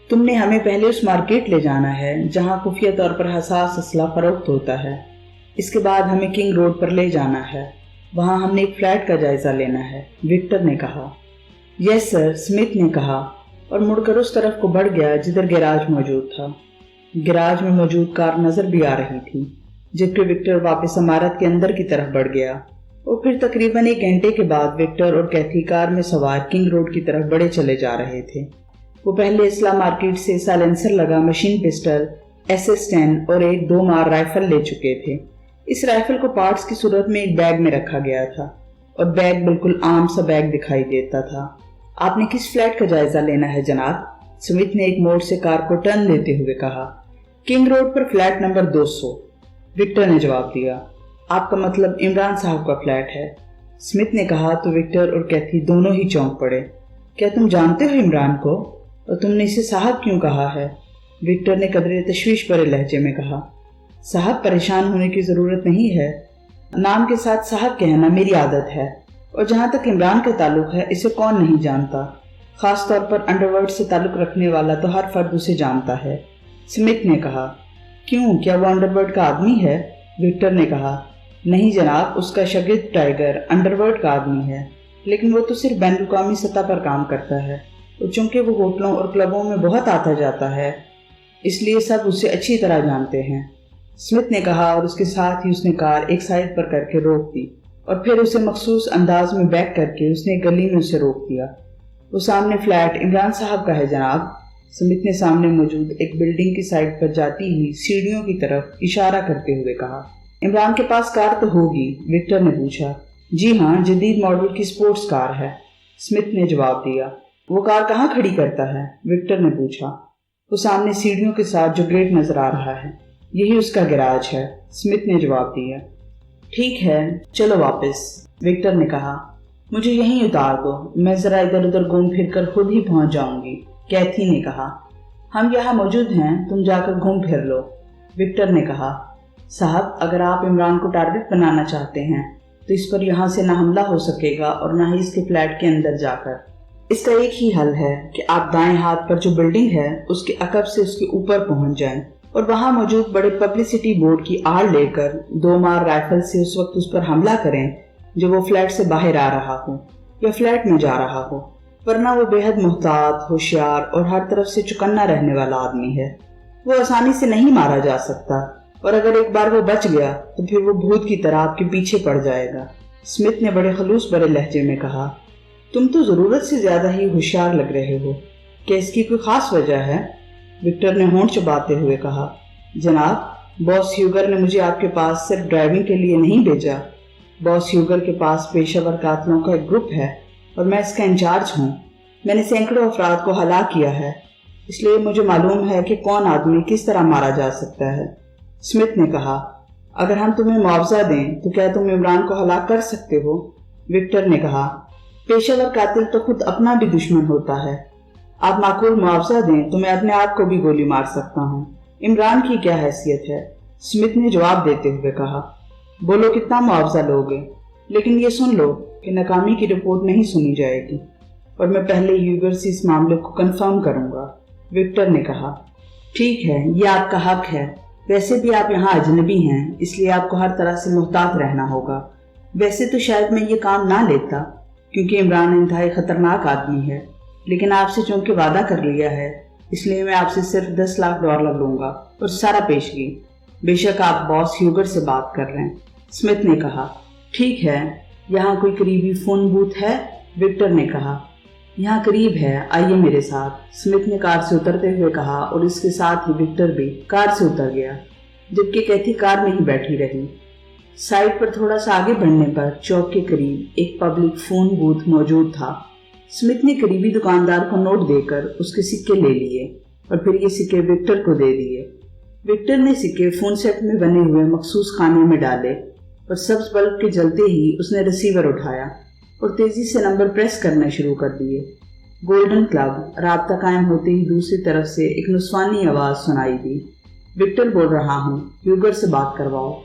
[SPEAKER 1] तुमने हमें पहले उस मार्केट ले जाना है जहां खुफिया तौर पर हसास असला फरोख्त होता है। इसके बाद हमें किंग रोड पर ले जाना है, वहां हमने एक फ्लैट का जायजा लेना है, विक्टर ने कहा। यस सर, स्मिथ ने कहा और मुड़कर उस तरफ को बढ़ गया जिधर गैराज मौजूद था। गैराज में मौजूद कार नजर भी आ रही थी, जबकि विक्टर वापस इमारत के अंदर की तरफ बढ़ गया। और फिर तकरीबन 1 घंटे के बाद विक्टर और कैथी कार में सवार किंग रोड की तरफ बढ़े चले जा रहे थे। वो पहले इसला मार्केट से साइलेंसर लगा मशीन पिस्टल, SS-10 और एक 2 मार राइफल ले चुके थे। इस राइफल को पार्ट्स की सूरत में एक बैग में रखा गया था और बैग बिल्कुल आम सा बैग दिखाई देता था। आपने किस फ्लैट का जायजा लेना है जनाब, स्मिथ ने एक मोड़ से कार को टर्न देते हुए कहा। किंग रोड पर फ्लैट नंबर 200, विक्टर ने जवाब दिया। आपका मतलब इमरान साहब का फ्लैट है, स्मिथ ने कहा। तो विक्टर और कैथी दोनों ही चौंक पड़े। क्या तुम जानते हो इमरान को और तुमने इसे साहब क्यों कहा है, विक्टर ने कदरे तशवीश भरे लहजे में कहा। साहब, परेशान होने की जरूरत नहीं है, नाम के साथ साहब कहना मेरी आदत है और जहां तक इमरान का ताल्लुक है इसे कौन नहीं जानता, खास तौर पर अंडरवर्ल्ड से ताल्लुक रखने वाला तो हर फर्द उसे जानता है, स्मिथ ने कहा। क्यों, क्या वो अंडरवर्ल्ड का आदमी है, विक्टर ने कहा। नहीं जनाब, उसका शागिर्द टाइगर अंडरवर्ल्ड का आदमी है, लेकिन वो तो सिर्फ बैनुल-अक़वामी सतह पर काम करता है और चूंकि वो होटलों और क्लबों में बहुत आता जाता है इसलिए सब उसे अच्छी तरह जानते हैं, स्मिथ ने कहा। और उसके साथ ही उसने कार एक साइड पर करके रोक दी और फिर उसे मखसूस अंदाज में बैक करके उसने गली में उसे रोक दिया। वो सामने फ्लैट इमरान साहब का है जनाब, स्मिथ ने सामने मौजूद एक बिल्डिंग की साइड पर जाती ही सीढ़ियों की तरफ इशारा करते हुए कहा। इमरान के पास कार तो होगी, विक्टर ने पूछा। जी हाँ, जदीद मॉडल की स्पोर्ट्स कार है, स्मिथ ने जवाब दिया। वो कार कहाँ खड़ी करता है, विक्टर ने पूछा। वो सामने सीढ़ियों के साथ जो गेट नजर आ रहा है, यही उसका गैराज है, स्मिथ ने जवाब दिया। ठीक है, चलो वापस, विक्टर ने कहा। मुझे यहीं उतार दो, मैं जरा इधर उधर घूम फिर कर खुद ही पहुंच जाऊंगी, कैथी ने कहा। हम यहाँ मौजूद हैं, तुम जाकर घूम फिर लो, विक्टर ने कहा। साहब, अगर आप इमरान को टारगेट बनाना चाहते हैं तो इस पर यहाँ से ना हमला हो सकेगा और ना ही इसके फ्लैट के अंदर जाकर। इसका एक ही हल है कि आप दाएं हाथ पर जो बिल्डिंग है उसके अकब से उसके ऊपर पहुंच जाएं और वहां मौजूद बड़े पब्लिसिटी बोर्ड की आड़ लेकर 2 मार राइफल से उस वक्त उस पर हमला करें जब वो फ्लैट से बाहर आ रहा हो या फ्लैट में जा रहा हो, वरना वो बेहद मुहतात, होशियार और हर तरफ से चौकन्ना रहने वाला आदमी है। वो आसानी से नहीं मारा जा सकता और अगर एक बार वो बच गया तो फिर वो भूत की तरह आपके पीछे पड़ जाएगा, स्मिथ ने बड़े खलूस भरे लहजे में कहा। तुम तो जरूरत से ज्यादा ही होशियार लग रहे हो, क्या इसकी कोई खास वजह है, विक्टर ने होंठ चबाते हुए कहा। जनाब, बॉस ह्यूगर ने मुझे आपके पास सिर्फ ड्राइविंग के लिए नहीं भेजा। बॉस ह्यूगर के पास पेशेवर कातलों का एक ग्रुप है और मैं इसका इंचार्ज हूँ। मैंने सैकड़ों अफराद को हलाक किया है, इसलिए मुझे मालूम है कि कौन आदमी किस तरह मारा जा सकता है, स्मिथ ने कहा। अगर हम तुम्हें मुआवजा दें तो क्या तुम इमरान को हलाक कर सकते हो, विक्टर ने कहा। पेशेवर कातिल तो खुद अपना भी दुश्मन होता है, आप माकूल मुआवजा दें तो मैं अपने आप को भी गोली मार सकता हूँ। इमरान की क्या हैसियत है? स्मिथ ने जवाब देते हुए कहा। बोलो कितना मुआवजा लोगे, लेकिन ये सुन लो कि नाकामी की रिपोर्ट नहीं सुनी जाएगी और मैं पहले ह्यूगर से इस मामले को कंफर्म करूंगा, विक्टर ने कहा। ठीक है, ये आपका हक है। वैसे भी आप यहाँ अजनबी हैं, इसलिए आपको हर तरह से मुहतात रहना होगा। वैसे तो शायद मैं ये काम ना लेता, क्योंकि इमरान इंतहाई खतरनाक आदमी है, लेकिन आपसे चूंकि वादा कर लिया है, इसलिए मैं आपसे सिर्फ $10 लाख लूंगा और सारा पेशगी। बेशक आप बॉस ह्यूगर से बात कर रहे हैं, स्मिथ ने कहा। ठीक है, यहाँ कोई करीबी फोन बूथ है? विक्टर ने कहा। यहाँ करीब है, आइए मेरे साथ, स्मिथ ने कार से उतरते हुए कहा और इसके साथ ही विक्टर भी कार से उतर गया, जबकि कैथी कार में ही बैठी रही। साइड पर थोड़ा सा आगे बढ़ने पर चौक के करीब एक पब्लिक फोन बूथ मौजूद था। स्मिथ ने करीबी दुकानदार को नोट देकर उसके सिक्के ले लिए और फिर ये सिक्के विक्टर को दे दिए। विक्टर ने सिक्के फोन सेट में बने हुए मखसूस खाने में डाले और सब्ज बल्ब के जलते ही उसने रिसीवर उठाया और तेजी से नंबर प्रेस करने शुरू कर दिए। Golden club. राब्ता कायम होते ही दूसरी तरफ से एक नुस्वानी आवाज सुनाई दी। विक्टर बोल रहा हूँ, ह्यूगर से बात करवाओ।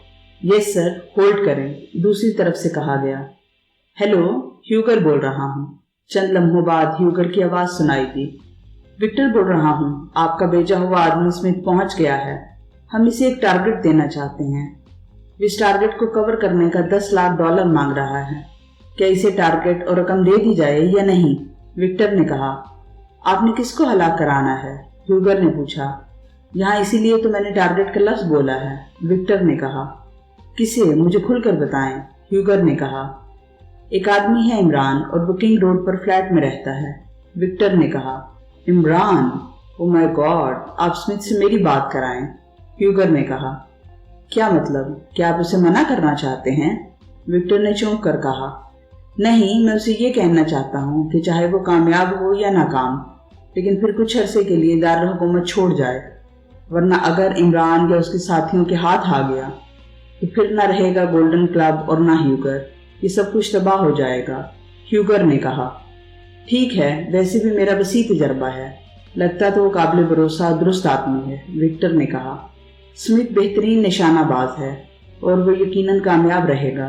[SPEAKER 1] यस सर, होल्ड करें, दूसरी तरफ से कहा गया। हेलो, ह्यूगर बोल रहा हूँ। चंद लम्हों बाद ह्यूगर की आवाज सुनाई दी। विक्टर बोल रहा हूँ, आपका भेजा हुआ आदमी स्मिथ पहुंच गया है। हम इसे एक टारगेट देना चाहते हैं। इस टारगेट को कवर करने का $10 लाख मांग रहा है। क्या इसे टारगेट और रकम दे दी जाए या नहीं? विक्टर ने कहा। आपने किसको हलाक कराना है? ह्यूगर ने पूछा। यहाँ इसीलिए तो मैंने टारगेट का लफ्ज बोला है, विक्टर ने कहा। किसे? मुझे खुलकर बताएं, ह्यूगर ने कहा। एक आदमी है इमरान और बुकिंग रोड पर फ्लैट में रहता है, विक्टर ने कहा। इमरान? ओ माय गॉड, आप स्मिथ से मेरी बात कराएं, ह्यूगर ने कहा। क्या मतलब? क्या आप उसे मना करना चाहते हैं? विक्टर ने चौंक कर कहा। नहीं, मैं उसे ये कहना चाहता हूँ कि चाहे वो कामयाब हो या नाकाम, लेकिन फिर कुछ अरसे के लिए दारुल हुकूमत छोड़ जाए, वरना अगर इमरान या उसके साथियों के हाथ आ गया तो फिर ना रहेगा गोल्डन क्लब और ना ह्यूगर, ये सब कुछ तबाह हो जाएगा, ह्यूगर ने कहा। ठीक है, वैसे भी मेरा वसी तजर्बा है, लगता तो वो काबिल भरोसा दुरुस्त आदमी है, विक्टर ने कहा। स्मिथ बेहतरीन निशानाबाज है और वो यकीनन कामयाब रहेगा,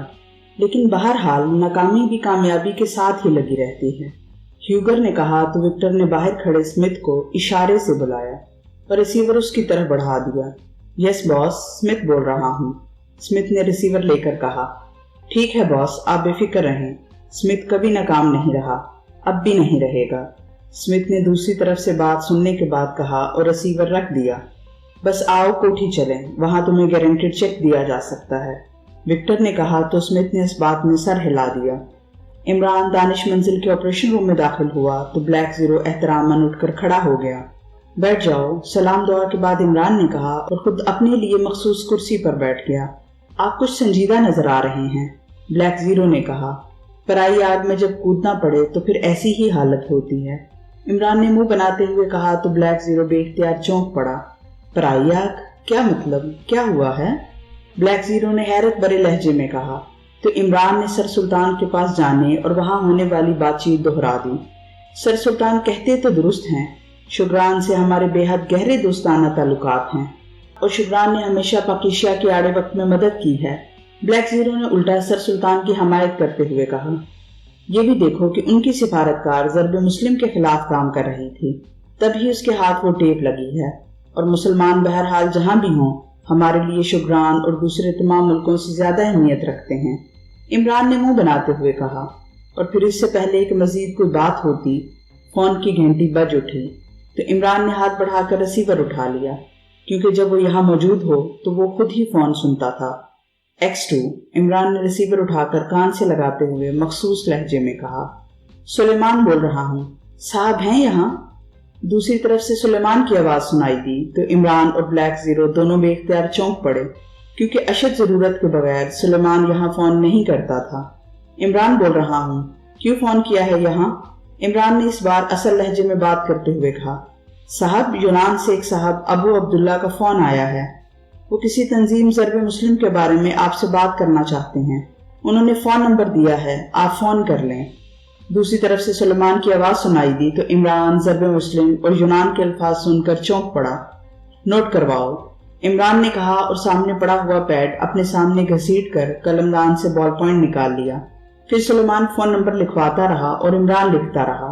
[SPEAKER 1] लेकिन बहरहाल नाकामी भी कामयाबी के साथ ही लगी रहती है, ह्यूगर ने कहा। तो विक्टर ने बाहर खड़े स्मिथ को इशारे से बुलाया और रिसीवर उसकी तरफ बढ़ा दिया। यस बॉस, स्मिथ बोल रहा हूँ, स्मिथ ने रिसीवर लेकर कहा। ठीक है बॉस, आप बेफिक्र रहें, स्मिथ कभी नाकाम नहीं रहा, अब भी नहीं रहेगा, स्मिथ ने दूसरी तरफ से बात सुनने के बाद कहा और रिसीवर रख दिया। बस आओ कोठी चलें, वहां तुम्हें गारंटेड चेक दिया जा सकता है, विक्टर ने कहा। तो स्मिथ ने इस बात में सर हिला दिया। इमरान दानिश मंजिल के ऑपरेशन रूम में दाखिल हुआ तो ब्लैक जीरो एहतरामन उठकर खड़ा हो गया। बैठ जाओ, सलाम दुआ के बाद इमरान ने कहा और खुद अपने लिए मखसूस कुर्सी पर बैठ गया। आप कुछ संजीदा नजर आ रहे हैं, ब्लैक जीरो ने कहा। पराई आग में जब कूदना पड़े तो फिर ऐसी ही हालत होती है, इमरान ने मुंह बनाते हुए कहा। तो ब्लैक जीरो बेख्तियार चौंक पड़ा। पराई आग? क्या मतलब, क्या हुआ है? ब्लैक जीरो ने हैरत भरे लहजे में कहा। तो इमरान ने सर सुल्तान के पास जाने और वहां होने वाली बातचीत दोहरा दी। सर सुल्तान कहते तो दुरुस्त हैं, शुक्रान से हमारे बेहद गहरे दोस्ताना ताल्लुकात हैं और शुक्रान ने हमेशा पाकिस्तान के आड़े वक्त में मदद की है। ब्लैक जीरो ने उल्टा सर सुल्तान की हमायत करते हुए कहा। ये भी देखो कि उनकी सिफारतकार ज़रब मुस्लिम के खिलाफ काम कर रही थी, तभी उसके हाथ वो टेप लगी है, और मुसलमान बहरहाल जहां भी हों हमारे लिए शुक्रान और दूसरे तमाम मुल्कों से ज्यादा अहमियत रखते हैं, इमरान ने मुंह बनाते हुए कहा। और फिर इससे पहले कि मजीद कोई बात होती, फोन की घंटी बज उठी तो इमरान ने हाथ बढ़ाकर रिसीवर उठा लिया, क्योंकि जब वो यहाँ मौजूद हो तो वो खुद ही फोन सुनता था। X2, इमरान ने रिसीवर उठाकर कान से लगाते हुए मखसूस लहजे में कहा। सुलेमान बोल रहा हूँ, साहब हैं यहाँ? दूसरी तरफ से सुलेमान की आवाज सुनाई दी तो इमरान और ब्लैक जीरो दोनों बेख्तियार चौंक पड़े, क्योंकि अशद जरूरत के बगैर सुलेमान यहाँ फोन नहीं करता था। इमरान बोल रहा हूँ, क्यों फोन किया है यहाँ? इमरान ने इस बार असल लहजे में बात करते हुए कहा। साहब, यूनान से एक साहब अबू अब्दुल्ला का फोन आया है, वो किसी तंजीम ज़रब मुस्लिम के बारे में आपसे बात करना चाहते हैं, उन्होंने फोन नंबर दिया है, आप फोन कर लें। दूसरी तरफ से सुलेमान की आवाज सुनाई दी तो इमरान ज़र्ब मुस्लिम और यूनान के अल्फाज सुनकर चौंक पड़ा। नोट करवाओ, इमरान ने कहा और सामने पड़ा हुआ पैड अपने सामने घसीट कर कलमदान से बॉल पॉइंट निकाल लिया। फिर सुलेमान फोन नंबर लिखवाता रहा और इमरान लिखता रहा।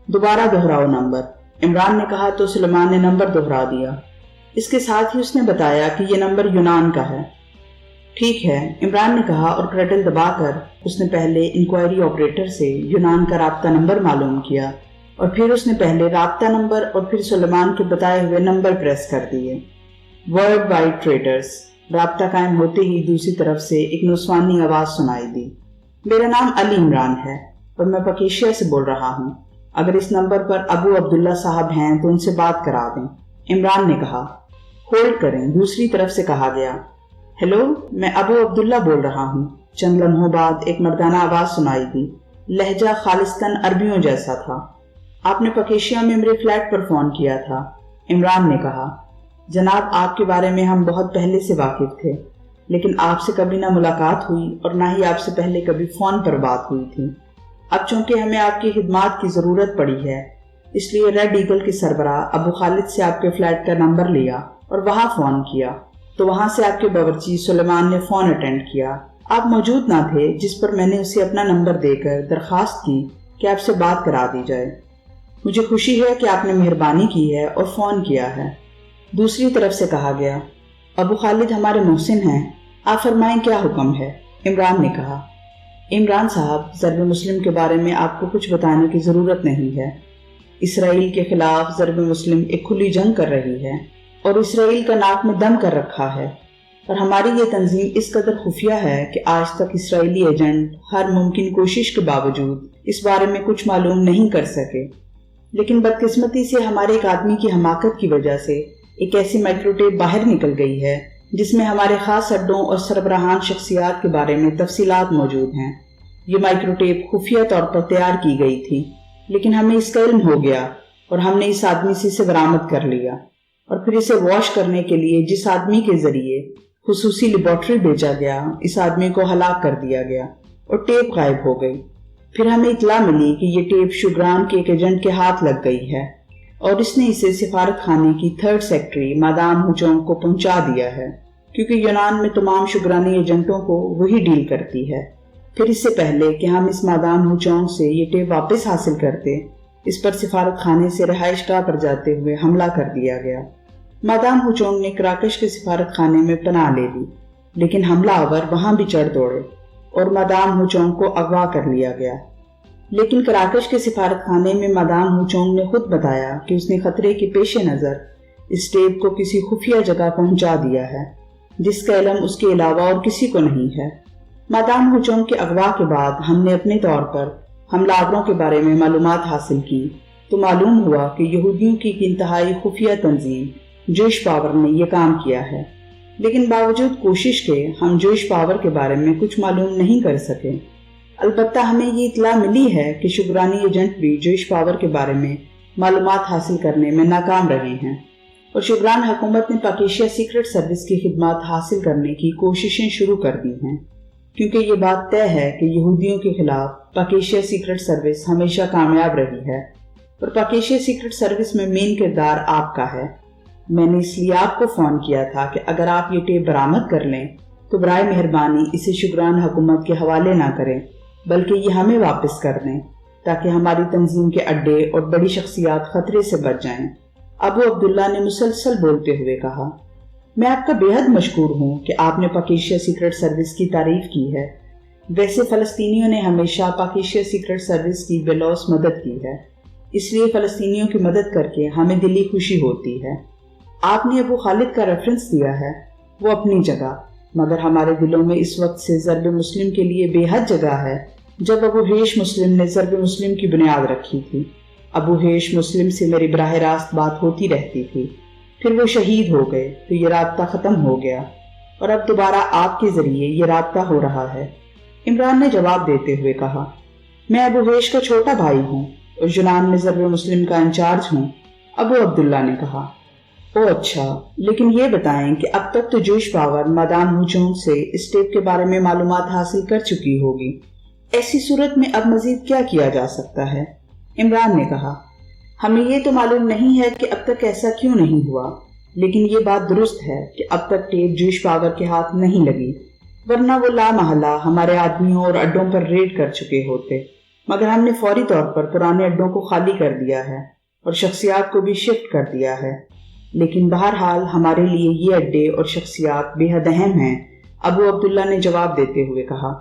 [SPEAKER 1] दोबारा दोहराओ नंबर, इमरान ने कहा तो सुलेमान ने नंबर दोहरा दिया। इसके साथ ही उसने बताया कि यह नंबर यूनान का है। ठीक है, इमरान ने कहा और क्रटल दबाकर उसने पहले इंक्वायरी ऑपरेटर से यूनान का राब्ता नंबर मालूम किया और फिर उसने पहले राब्ता नंबर और फिर सुलेमान के बताए हुए नंबर प्रेस कर दिए। World wide traders. राब्ता कायम होते ही दूसरी तरफ से एक नुस्वानी आवाज सुनाई दी। मेरा नाम अली इमरान है और मैं पकेशिया से बोल रहा हूँ। अगर इस नंबर पर अबू अब्दुल्ला साहब हैं तो उनसे बात करा दें, इमरान ने कहा। होल्ड करें, दूसरी तरफ से कहा गया। हेलो, मैं अबू अब्दुल्ला बोल रहा हूँ। चंद लम्हों बाद एक मर्दाना आवाज सुनाई दी। लहजा खालिस्तान अरबियों जैसा था। आपने पकेशिया में मेरे फ्लैट पर फोन किया था, इमरान ने कहा। जनाब, आपके बारे में हम बहुत पहले से वाकिफ थे, लेकिन आपसे कभी ना मुलाकात हुई और ना ही आपसे पहले कभी फोन पर बात हुई थी। अब चूंकि हमें आपकी खिदमात की जरूरत पड़ी है, इसलिए रेड ईगल के सरबराह अबू खालिद से आपके फ्लैट का नंबर लिया और वहां फोन किया तो वहां से आपके बावर्ची सुलेमान ने फोन अटेंड किया। आप मौजूद ना थे, जिस पर मैंने उसे अपना नंबर देकर दरखास्त की कि आपसे बात करा दी जाए। मुझे खुशी है कि आपने मेहरबानी की है और फोन किया है। दूसरी तरफ से कहा गया। अबू खालिद हमारे मोहसिन हैं, आप फरमाएं क्या हुक्म है, इमरान ने कहा। इमरान साहब, ज़र्ब मुस्लिम के बारे में आपको कुछ बताने की जरूरत नहीं है। इसराइल के खिलाफ ज़र्ब मुस्लिम एक खुली जंग कर रही है और इसराइल का नाक में दम कर रखा है, और हमारी ये तंजीम इस कदर खुफिया है कि आज तक इसराइली एजेंट हर मुमकिन कोशिश के बावजूद इस बारे में कुछ मालूम नहीं कर सके। लेकिन बदकिस्मती से हमारे एक आदमी की हमाकत की वजह से एक ऐसी माइक्रोटेप बाहर निकल गई है जिसमें हमारे खास अड्डों और सरबराहान शख्सियात के बारे में तफसीलात मौजूद हैं। ये माइक्रोटेप खुफिया तौर पर तैयार की गई थी, लेकिन हमें इसका इल्म हो गया और हमने इस आदमी से इसे बरामद कर लिया और फिर इसे वॉश करने के लिए जिस आदमी के जरिए खुसूसी लेबोरेटरी भेजा गया, इस आदमी को हलाक कर दिया गया और टेप गायब हो गई। फिर हमें इतला मिली कि ये टेप शुगरान के एक एजेंट के हाथ लग गई है और इसने इसे सिफारत खाने की 3rd सेक्रेटरी मादाम हुचोंग को पहुंचा दिया है, क्योंकि यूनान में तमाम शुगरानी एजेंटों को वही डील करती है। फिर इससे पहले कि हम इस मादाम हुचोंग से ये टेप वापस हासिल करते, इस पर सिफारत खाने से रिहाइश गाह पर जाते हुए हमला कर दिया गया। मादाम हुचोंग ने कराकश के सिफारत खाने में पनाह ले ली, लेकिन हमलावर वहां भी चढ़ दौड़े और मादाम हुचोंग को अगवा कर लिया गया। लेकिन कराकश के सिफारत खाने में मादाम हुचोंग ने खुद बताया कि उसने खतरे के पेश नजर इस टेप को किसी खुफिया जगह पहुंचा दिया है, जिसका इल्म उसके अलावा और किसी को नहीं है। मादाम हुचोंग के अगवा के बाद हमने अपने तौर पर हमलावरों के बारे में मालूमात हासिल की तो मालूम हुआ कि यहूदियों की एक इंतहाई खुफिया तंजीम जोश पावर ने यह काम किया है, लेकिन बावजूद कोशिश के हम जोश पावर के बारे में कुछ मालूम नहीं कर सके। अलबत्ता हमें ये इतला मिली है कि शुगरानी एजेंट भी जोश पावर के बारे में मालूमात हासिल करने में नाकाम रहे हैं और शुगरान हुकूमत ने पाकिस्तान सीक्रेट सर्विस की खिदमत हासिल करने की कोशिशें शुरू कर दी हैं, क्योंकि ये बात तय है कि यहूदियों के खिलाफ पाकिस्तान सीक्रेट सर्विस हमेशा कामयाब रही है और पाकिस्तान सीक्रेट सर्विस में मेन किरदार आपका है। मैंने इसलिए आपको फोन किया था कि अगर आप ये टेप बरामद कर लें तो बराए मेहरबानी इसे शुगरान हुकूमत के हवाले ना करें, बल्कि ये हमें वापस कर दें ताकि हमारी तंजीम के अड्डे और बड़ी शख्सियात खतरे से बच जाएं। अबू अब्दुल्ला ने मुसलसल बोलते हुए कहा, मैं आपका बेहद मशकूर हूँ कि आपने पाकिस्तान सीक्रेट सर्विस की तारीफ की है। वैसे फ़लस्तीनियों ने हमेशा पाकिस्तान सीक्रेट सर्विस की बेलौस मदद की है, इसलिए फ़लस्तीनियों की मदद करके हमें दिली खुशी होती है। आपने अबू खालिद का रेफरेंस दिया है, वो अपनी जगह, मगर हमारे दिलों में इस वक्त से ज़र्ब मुस्लिम के लिए बेहद जगह है जब अबू हेश मुस्लिम ने ज़र्ब मुस्लिम की बुनियाद रखी थी। अबू हेश मुस्लिम से मेरी बराह रास्त बात होती रहती थी, फिर वो शहीद हो गए तो ये राब्ता ख़त्म हो गया और अब दोबारा आपके ज़रिए ये राब्ता हो रहा है। इमरान ने जवाब देते हुए कहा, मैं अबू हेश का छोटा भाई हूँ और यूनान में ज़र्ब मुस्लिम का इंचार्ज हूँ। अबू अब्दुल्ला ने कहा, ओ अच्छा, लेकिन ये बताएं कि अब तक तो जोश पावर मादाम हुचोंग से इस टेप के बारे में मालूमात हासिल कर चुकी होगी, ایسی صورت میں اب مزید کیا کیا جا سکتا ہے؟ عمران نے کہا، ہمیں یہ تو معلوم نہیں ہے کہ اب تک ایسا کیوں نہیں ہوا، لیکن یہ بات درست ہے کہ اب تک ٹیپ جوش پاور کے ہاتھ نہیں لگی، ورنہ وہ لامحالہ ہمارے آدمیوں اور اڈوں پر ریڈ کر چکے ہوتے، مگر ہم نے فوری طور پر پرانے اڈوں کو خالی کر دیا ہے اور شخصیات کو بھی شفٹ کر دیا ہے۔ لیکن بہرحال ہمارے لیے یہ اڈے اور شخصیات بے حد اہم ہیں، ابو عبداللہ نے جواب دیتے ہوئے کہا۔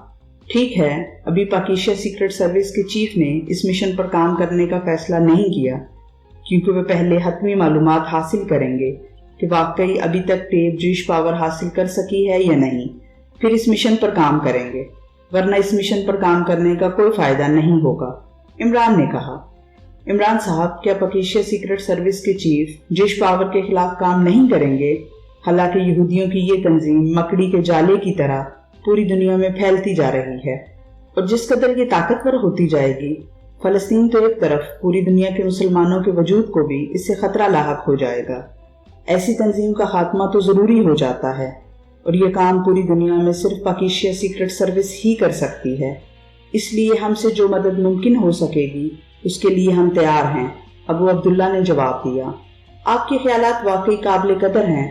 [SPEAKER 1] ٹھیک ہے، ابھی پاکیشیا سیکرٹ سروس کے چیف نے اس مشن پر کام کرنے کا فیصلہ نہیں کیا، کیونکہ وہ پہلے حتمی معلومات حاصل کریں گے کہ واقعی ابھی تک ٹیپ جوش پاور حاصل کر سکی ہے یا نہیں، پھر اس مشن پر کام کریں گے، ورنہ اس مشن پر کام کرنے کا کوئی فائدہ نہیں ہوگا۔ عمران نے کہا، عمران صاحب، کیا پاکیشیا سیکرٹ سروس کے چیف جوش پاور کے خلاف کام نہیں کریں گے؟ حالانکہ یہودیوں کی یہ تنظیم مکڑی کے جالے کی طرح پوری دنیا میں پھیلتی جا رہی ہے، اور جس قدر یہ طاقتور ہوتی جائے گی، فلسطین تو ایک طرف پوری دنیا کے مسلمانوں کے وجود کو بھی اس سے خطرہ لاحق ہو جائے گا۔ ایسی تنظیم کا خاتمہ تو ضروری ہو جاتا ہے، اور یہ کام پوری دنیا میں صرف پاکیشیا سیکرٹ سروس ہی کر سکتی ہے۔ اس لیے ہم سے جو مدد ممکن ہو سکے گی اس کے لیے ہم تیار ہیں، ابو عبداللہ نے جواب دیا۔ آپ کے خیالات واقعی قابل قدر ہیں،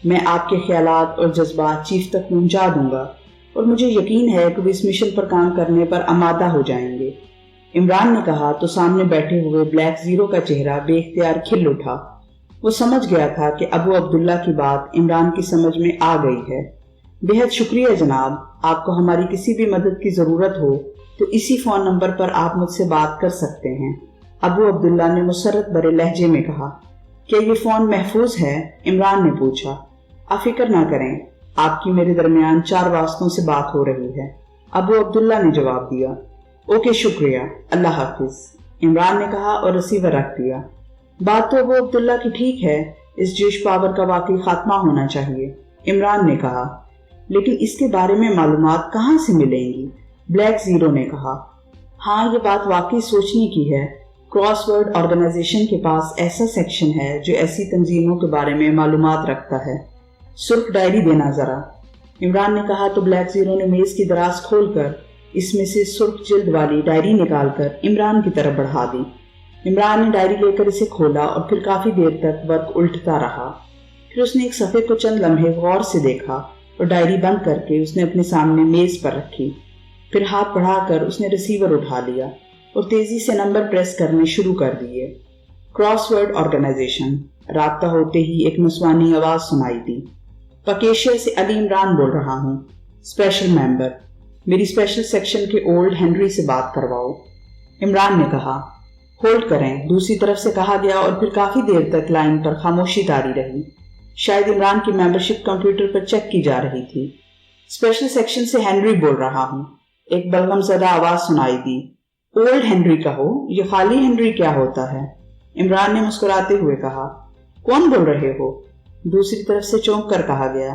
[SPEAKER 1] میں آپ کے خیالات اور جذبات چیف تک پہنچا دوں گا، اور مجھے یقین ہے کہ وہ اس مشن پر کام کرنے پر آمادہ ہو جائیں گے۔ عمران نے کہا تو سامنے بیٹھے ہوئے بلیک زیرو کا چہرہ بے اختیار کھل اٹھا۔ وہ سمجھ گیا تھا کہ ابو عبداللہ کی بات عمران کی سمجھ میں آ گئی ہے۔ بے حد شکریہ جناب، آپ کو ہماری کسی بھی مدد کی ضرورت ہو تو اسی فون نمبر پر آپ مجھ سے بات کر سکتے ہیں، ابو عبداللہ نے مسرت بھرے لہجے میں کہا۔ کیا یہ فون محفوظ ہے؟ عمران نے پوچھا۔ آپ فکر نہ کریں، آپ کی میرے درمیان 4 واسطوں سے بات ہو رہی ہے، ابو عبداللہ نے جواب دیا۔ اوکے، شکریہ، اللہ حافظ، عمران نے کہا اور ریسیور رکھ دیا۔ بات تو ابو عبداللہ کی ٹھیک ہے، اس جوش پاور کا واقعی خاتمہ ہونا چاہیے، عمران نے کہا، لیکن اس کے بارے میں معلومات کہاں سے ملیں گی؟ بلیک زیرو نے کہا۔ ہاں، یہ بات واقعی سوچنے کی ہے۔ کراس ورڈ آرگنائزیشن کے پاس ایسا سیکشن ہے جو ایسی تنظیموں کے بارے میں معلومات رکھتا ہے۔ سرخ ڈائری دینا ذرا، عمران نے کہا تو بلیک زیرو نے میز کی دراز کھول کر اس میں سے سرخ جلد والی ڈائری نکال کر عمران کی طرف بڑھا دی۔ عمران نے ڈائری لے کر اسے کھولا اور پھر کافی دیر تک ورق الٹتا رہا۔ پھر اس نے ایک صفحے کو چند لمحے غور سے دیکھا اور ڈائری بند کر کے اس نے اپنے سامنے میز پر رکھی۔ پھر ہاتھ بڑھا کر اس نے ریسیور اٹھا لیا اور تیزی سے نمبر پریس کرنے شروع کر دیے۔ کراس ورڈ آرگنائزیشن، رابطہ ہوتے ہی ایک نسوانی آواز سنائی دی۔ پاکیشیا سے علی عمران بول رہا ہوں، اسپیشل ممبر، میری اسپیشل سیکشن کے اولڈ ہنری سے بات کرواؤ۔ عمران نے کہا، ہولڈ کریں، دوسری طرف سے کہا گیا اور پھر کافی دیر تک لائن پر خاموشی طاری رہی۔ شاید عمران کی ممبرشپ کمپیوٹر پر چیک کی جا رہی تھی۔ اسپیشل سیکشن سے ہنری بول رہا ہوں، ایک بلغم زدہ آواز سنائی دی۔ اولڈ ہنری کہو، یہ خالی ہنری کیا ہوتا ہے؟ عمران نے مسکراتے ہوئے کہا۔ کون بول رہے ہو؟ دوسری طرف سے چونک کر کہا گیا۔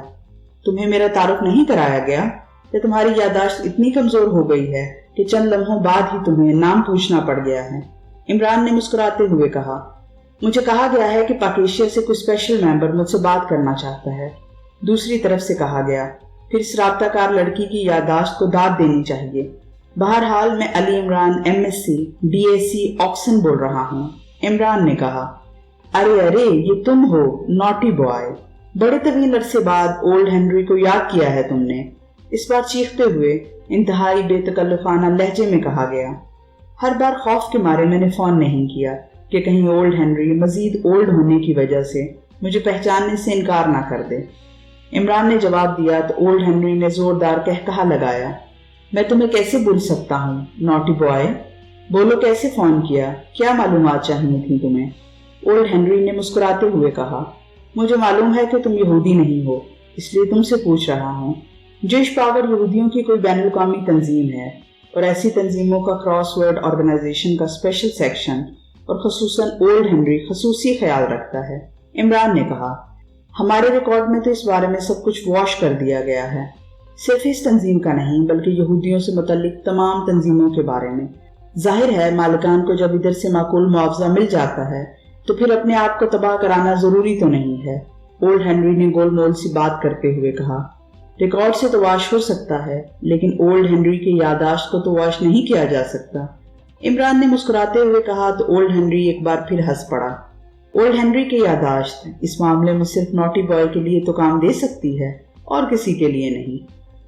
[SPEAKER 1] تمہیں میرا تعارف نہیں کرایا گیا؟ یا تمہاری یادداشت اتنی کمزور ہو گئی ہے کہ چند لمحوں بعد ہی تمہیں نام پوچھنا پڑ گیا ہے؟ عمران نے مسکراتے ہوئے کہا، مجھے کہا گیا ہے کہ پاکیشیا سے کوئی اسپیشل ممبر مجھ سے بات کرنا چاہتا ہے۔ دوسری طرف سے کہا گیا، پھر اس رابطہ کار لڑکی کی یادداشت کو داد دینی چاہیے۔ بہرحال میں علی عمران MSc BSc آکسن بول رہا ہوں، عمران نے کہا۔ ارے یہ تم ہو، نوٹی بوائے، بڑے طویل عرصے بعد اولڈ ہنری کو یاد کیا ہے تم نے، اس بار چیختے ہوئے انتہائی بے تکلفانہ لہجے میں کہا گیا۔ ہر بار خوف کے مارے میں نے فون نہیں کیا کہ کہیں اولڈ ہنری مزید اولڈ ہونے کی وجہ سے مجھے پہچاننے سے انکار نہ کر دے۔ عمران نے جواب دیا تو اولڈ ہنری نے زوردار کہکہا لگایا، میں تمہیں کیسے بھول سکتا ہوں نوٹی بوائے، بولو کیسے فون کیا، کیا معلومات چاہیے تھی تمہیں؟ اولڈ ہنری نے مسکراتے ہوئے کہا، مجھے معلوم ہے کہ تم یہودی نہیں ہو، اس لیے تم سے پوچھ رہا ہوں۔ جوش پاور یہودیوں کی کوئی بین الاقوامی تنظیم ہے، اور ایسی تنظیموں کا کراس ورڈ آرگنائزیشن کا اسپیشل سیکشن اور خصوصاً اولڈ ہنری خصوصی خیال رکھتا ہے۔ عمران نے کہا، ہمارے ریکارڈ میں تو اس بارے میں سب کچھ واش کر دیا گیا ہے، صرف اس تنظیم کا نہیں بلکہ یہودیوں سے متعلق تمام تنظیموں کے بارے میں۔ ظاہر ہے مالکان کو جب ادھر سے معقول معاوضہ مل جاتا ہے تو پھر اپنے آپ کو تباہ کرانا ضروری تو نہیں ہے، اولڈ ہنری نے گول مول سی بات کرتے ہوئے کہا۔ ریکارڈ سے تو واش ہو سکتا ہے لیکن اولڈ ہنری کی یادداشت کو تو واش نہیں کیا جا سکتا۔ عمران نے مسکراتے ہوئے کہا تو اولڈ ہنری ایک بار پھر ہنس پڑا۔ اولڈ ہنری کی یادداشت اس معاملے میں صرف نوٹی بوائے کے لیے تو کام دے سکتی ہے اور کسی کے لیے نہیں،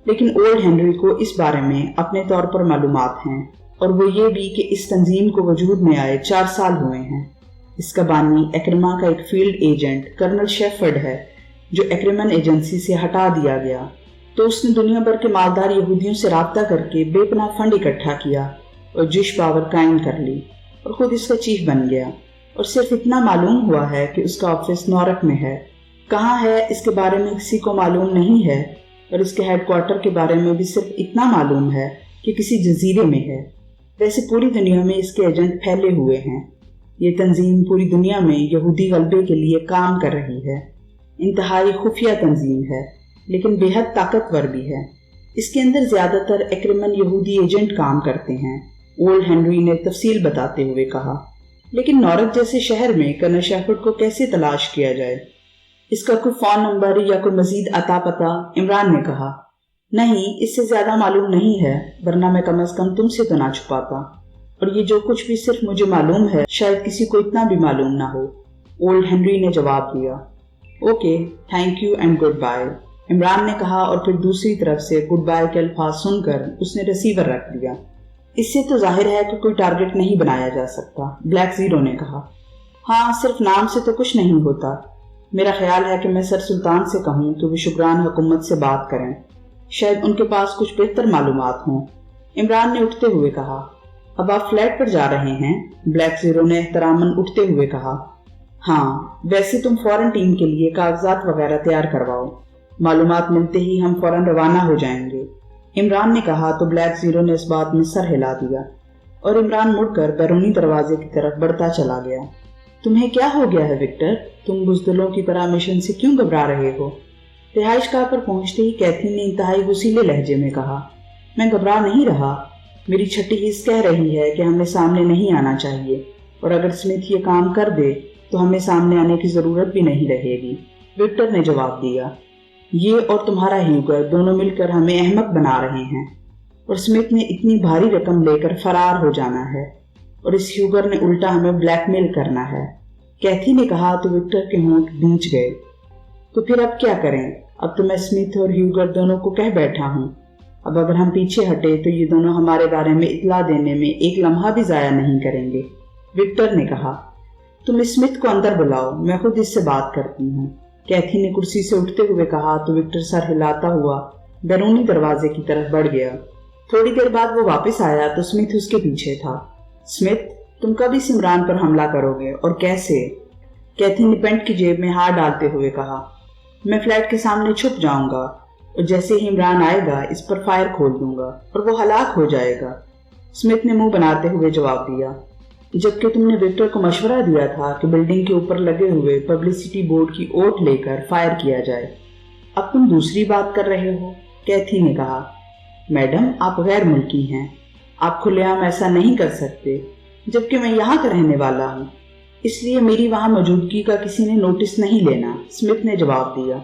[SPEAKER 1] لیکن اولڈ ہنری کو اس بارے میں اپنے طور پر معلومات ہیں، اور وہ یہ بھی کہ اس تنظیم کو وجود میں آئے 4 سال ہوئے ہیں۔ اس کا بانی ایکرما کا ایک فیلڈ ایجنٹ کرنل شیفرڈ ہے جو ایکرمن ایجنسی سے ہٹا دیا گیا، تو اس نے دنیا بھر کے مالدار یہودیوں سے رابطہ کر کے بے پناہ فنڈ اکٹھا کیا اور جش پاور قائم کر لی اور خود اس کا چیف بن گیا، اور صرف اتنا معلوم ہوا ہے کہ اس کا آفس نورک میں ہے۔ کہاں ہے اس کے بارے میں کسی کو معلوم نہیں ہے، اور اس کے ہیڈ کوارٹر کے بارے میں بھی صرف اتنا معلوم ہے کہ کسی جزیرے میں ہے۔ ویسے پوری دنیا میں اس کے ایجنٹ پھیلے ہوئے ہیں۔ یہ تنظیم پوری دنیا میں یہودی غلبے کے لیے کام کر رہی ہے۔ انتہائی خفیہ تنظیم ہے لیکن بے حد طاقتور بھی ہے۔ اس کے اندر زیادہ تر ایکرمن یہودی ایجنٹ کام کرتے ہیں، اولڈ ہنری نے تفصیل بتاتے ہوئے کہا۔ لیکن نورک جیسے شہر میں کرنل شیفرڈ کو کیسے تلاش کیا جائے؟ اس کا کوئی فون نمبر یا کوئی مزید اتا پتہ؟ عمران نے کہا۔ نہیں، اس سے زیادہ معلوم نہیں ہے، ورنہ میں کم از کم تم سے تو نہ چھپاتا، اور یہ جو کچھ بھی صرف مجھے معلوم ہے شاید کسی کو اتنا بھی معلوم نہ ہو۔ اولڈ ہنری نے جواب دیا۔ Okay, thank you and good bye, Imran نے کہا، اور پھر دوسری طرف سے گڈ بائے کے الفاظ سن کر اس نے ریسیور رکھ دیا۔ اس سے تو ظاہر ہے کہ کوئی ٹارگٹ نہیں بنایا جا سکتا، بلیک زیرو نے کہا۔ ہاں، صرف نام سے تو کچھ نہیں ہوتا۔ میرا خیال ہے کہ میں سر سلطان سے کہوں کہ وہ شبران حکومت سے بات کریں، شاید ان کے پاس کچھ بہتر معلومات ہوں۔ عمران نے اٹھتے ہوئے کہا۔ اب آپ فلیٹ پر جا رہے ہیں؟ بلیک زیرو نے احتراماً اٹھتے ہوئے کہا۔ ہاں، ویسے تم فوراً ٹیم کے لیے کاغذات وغیرہ تیار کرواؤ، معلومات ملتے ہی ہم فوراً روانہ ہو جائیں گے، عمران نے کہا تو بلیک زیرو نے اس بات میں سر ہلا دیا، اور عمران مڑ کر بیرونی دروازے کی طرف بڑھتا چلا گیا۔ تمہیں کیا ہو گیا ہے وکٹر؟ تم بزدلوں کی طرح مشن سے کیوں گھبرا رہے ہو؟ رہائش گاہ پر پہنچتے ہی کیتھرین نے انتہائی غصیلے لہجے میں کہا۔ میں گھبرا نہیں رہا، میری چھٹی حص کہہ رہی ہے کہ ہمیں سامنے نہیں آنا چاہیے، اور اگر سمتھ یہ کام کر دے تو ہمیں سامنے آنے کی ضرورت بھی نہیں رہے گی، وکٹر نے جواب دیا۔ یہ اور تمہارا ہیوگر دونوں مل کر ہمیں احمق بنا رہے ہیں، اور سمتھ نے اتنی بھاری رقم لے کر فرار ہو جانا ہے، اور اس ہیوگر نے الٹا ہمیں بلیک میل کرنا ہے، کیتھی نے کہا تو وکٹر کے ہونٹ بھینچ گئے۔ تو پھر اب کیا کریں؟ اب تو میں سمتھ اور ہیوگر دونوں کو کہہ بیٹھا ہوں، اب اگر ہم پیچھے ہٹے تو یہ دونوں ہمارے بارے میں اطلاع دینے میں ایک لمحہ بھی ضائع نہیں کریں گے، وکٹر نے کہا۔ تم اسمتھ کو اندر بلاؤ، میں خود اس سے بات کرتی ہوں، کیتھی نے کرسی سے اٹھتے ہوئے کہا تو وکٹر سر ہلاتا ہوا بیرونی دروازے کی طرف بڑھ گیا۔ تھوڑی دیر بعد وہ واپس آیا تو سمتھ اس کے پیچھے تھا۔ سمتھ، تم کب اس عمران پر حملہ کرو گے اور کیسے؟ کیتھی نے پینٹ کی جیب میں ہاتھ ڈالتے ہوئے کہا۔ میں فلیٹ کے سامنے چھپ جاؤں گا، اور جیسے ہی عمران آئے گا اس پر فائر کھول دوں گا اور وہ ہلاک ہو جائے گا، سمتھ نے منہ بناتے ہوئے جواب دیا۔ جبکہ تم نے وکٹر کو مشورہ دیا تھا کہ بلڈنگ کے اوپر لگے ہوئے پبلسٹی بورڈ کی اوٹ لے کر فائر کیا جائے، اب تم دوسری بات کر رہے ہو، کیتھی نے کہا۔ میڈم، آپ غیر ملکی ہیں، آپ کھلے عام ایسا نہیں کر سکتے، جبکہ میں یہاں کا رہنے والا ہوں، اس لیے میری وہاں موجودگی کا کسی نے نوٹس نہیں لینا، سمتھ نے جواب دیا۔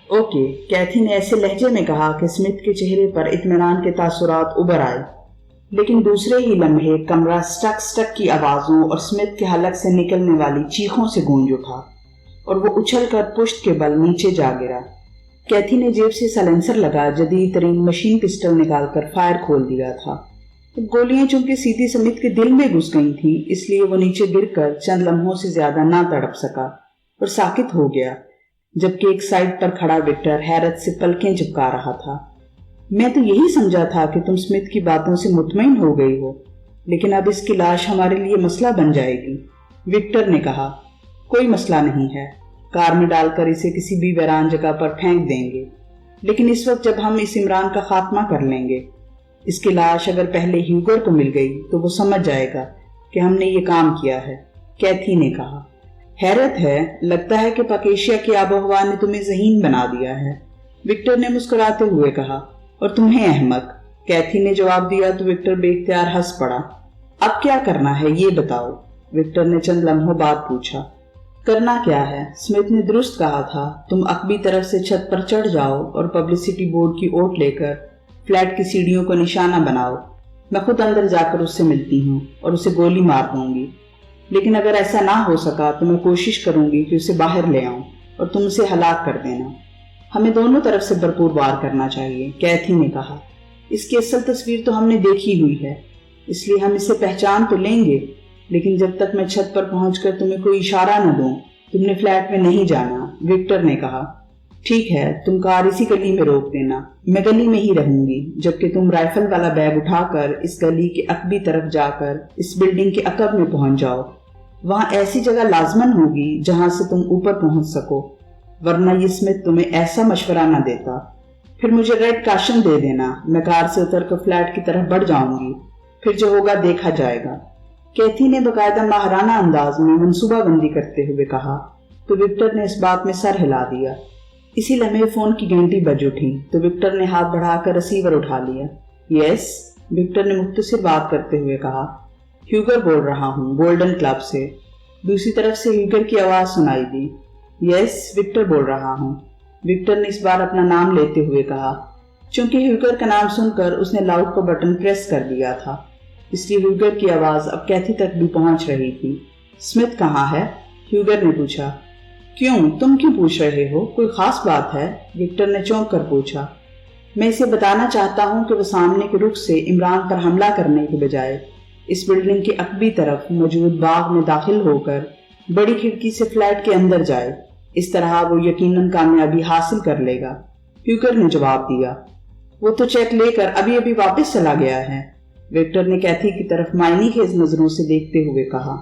[SPEAKER 1] اوکے، کیتھی نے ایسے لہجے میں کہا کہ سمتھ کے چہرے پر اطمینان کے تاثرات ابھر آئے، لیکن دوسرے ہی لمحے کمرہ سٹک سٹک کی آوازوں اور سمتھ کے حلق سے نکلنے والی چیخوں سے گونج اٹھا، اور وہ اچھل کر پشت کے بل نیچے جا گرا۔ کیتھی نے جیب سے سائلنسر لگا جدید ترین مشین پسٹل نکال کر فائر کھول دیا تھا۔ گولیاں چونکہ سیدھی سمتھ کے دل میں گھس گئی تھیں، اس لیے وہ نیچے گر کر چند لمحوں سے زیادہ نہ تڑپ سکا اور ساکت ہو گیا، جبکہ ایک سائڈ پر کھڑا وکٹر حیرت سے پلکیں چپکا رہا تھا۔ میں تو یہی سمجھا تھا کہ تم سمتھ کی باتوں سے مطمئن ہو گئی ہو، لیکن اب اس کی لاش ہمارے لیے مسئلہ بن جائے گی، وکٹر نے کہا۔ کوئی مسئلہ نہیں ہے، کار میں ڈال کر اسے کسی بھی ویران جگہ پر پھینک دیں گے، لیکن اس وقت جب ہم اس عمران کا خاتمہ کر لیں گے، اس کی لاش اگر پہلے ہیوگر کو مل گئی تو وہ سمجھ جائے گا کہ ہم نے یہ کام کیا ہے، کیتھی نے کہا۔ حیرت ہے، لگتا ہے کہ پاکیشیا کی آب و ہوا نے تمہیں ذہین بنا دیا ہے، وکٹر نے مسکراتے ہوئے کہا۔ اور تمہیں احمق، کیتھی نے جواب دیا تو وکٹر بے اختیار ہنس پڑا۔ اب کیا کرنا ہے یہ بتاؤ، وکٹر نے چند لمحوں بعد پوچھا۔ کرنا کیا ہے؟ اسمتھ نے درست کہا تھا، تم عقبی طرف سے چھت پر چڑھ جاؤ اور پبلسٹی بورڈ کی اوٹ لے کر فلیٹ کی سیڑھیوں کو نشانہ بناؤ۔ میں خود اندر جا کر اس سے ملتی ہوں اور اسے گولی مار دوں گی، لیکن اگر ایسا نہ ہو سکا تو میں کوشش کروں گی کہ اسے باہر لے آؤں اور تم اسے ہلاک کر دینا۔ ہمیں دونوں طرف سے بھرپور وار کرنا چاہیے، کیتھی نے کہا۔ اس کی اصل تصویر تو ہم نے دیکھی ہوئی ہے، اس لیے ہم اسے پہچان تو لیں گے، لیکن جب تک میں چھت پر پہنچ کر تمہیں کوئی اشارہ نہ دوں تم نے فلیٹ میں نہیں جانا، وکٹر نے کہا۔ ٹھیک ہے، تم کار اسی گلی میں روک دینا، میں گلی میں ہی رہوں گی، جبکہ تم رائفل والا بیگ اٹھا کر اس گلی کے عقبی طرف جا کر اس بلڈنگ کے عقب میں پہنچ جاؤ۔ وہاں ایسی جگہ لازمن ہوگی جہاں سے تم اوپر پہنچ سکو، ورنہ یہ اسمتھ تمہیں ایسا مشورہ نہ دیتا۔ پھر مجھے ریڈ کاشن دے دینا، میں کار سے اتر کر فلیٹ کی طرف بڑھ جاؤں گی، پھر جو ہوگا دیکھا جائے گا، کیتھی نے باقاعدہ ماہرانہ انداز میں منصوبہ بندی کرتے ہوئے کہا۔ تو وکٹر نے اس بات میں سر ہلا دیا۔ اسی لمحے فون کی گھنٹی بج اٹھی تو وکٹر نے ہاتھ بڑھا کر ریسیور اٹھا لیا۔ یس، وکٹر نے مختصر بات کرتے ہوئے کہا۔ ہیوگر بول رہا ہوں، گولڈن کلب سے۔ دوسری طرف سے ہیوگر کی آواز سنائی دی۔ یس، وکٹر بول رہا ہوں، وکٹر نے اس بار اپنا نام لیتے ہوئے کہا۔ چونکہ ہیوگر کا نام سن کر اس نے لاؤڈ کا بٹن پریس کر دیا تھا، اس لیے ہیوگر کی آواز اب کیتھی تک بھی پہنچ رہی تھی۔ اسمتھ کہاں ہے؟ ہیوگر نے پوچھا۔ کیوں؟ تم کیوں پوچھ رہے ہو؟ کوئی خاص بات ہے؟ وکٹر نے چونک کر پوچھا۔ میں اسے بتانا چاہتا ہوں کہ وہ سامنے کے رخ سے عمران پر حملہ کرنے کے بجائے اس بلڈنگ کے عقبی طرف موجود باغ میں داخل ہو کر بڑی کھڑکی سے فلیٹ کے اندر جائے، اس طرح وہ یقیناً کامیابی حاصل کر لے گا۔ ہیوگر نے جواب دیا۔ وہ تو چیک لے کر ابھی ابھی واپس چلا گیا ہے، وکٹر نے کیتھی کی طرف معنی خیز نظروں سے دیکھتے ہوئے کہا۔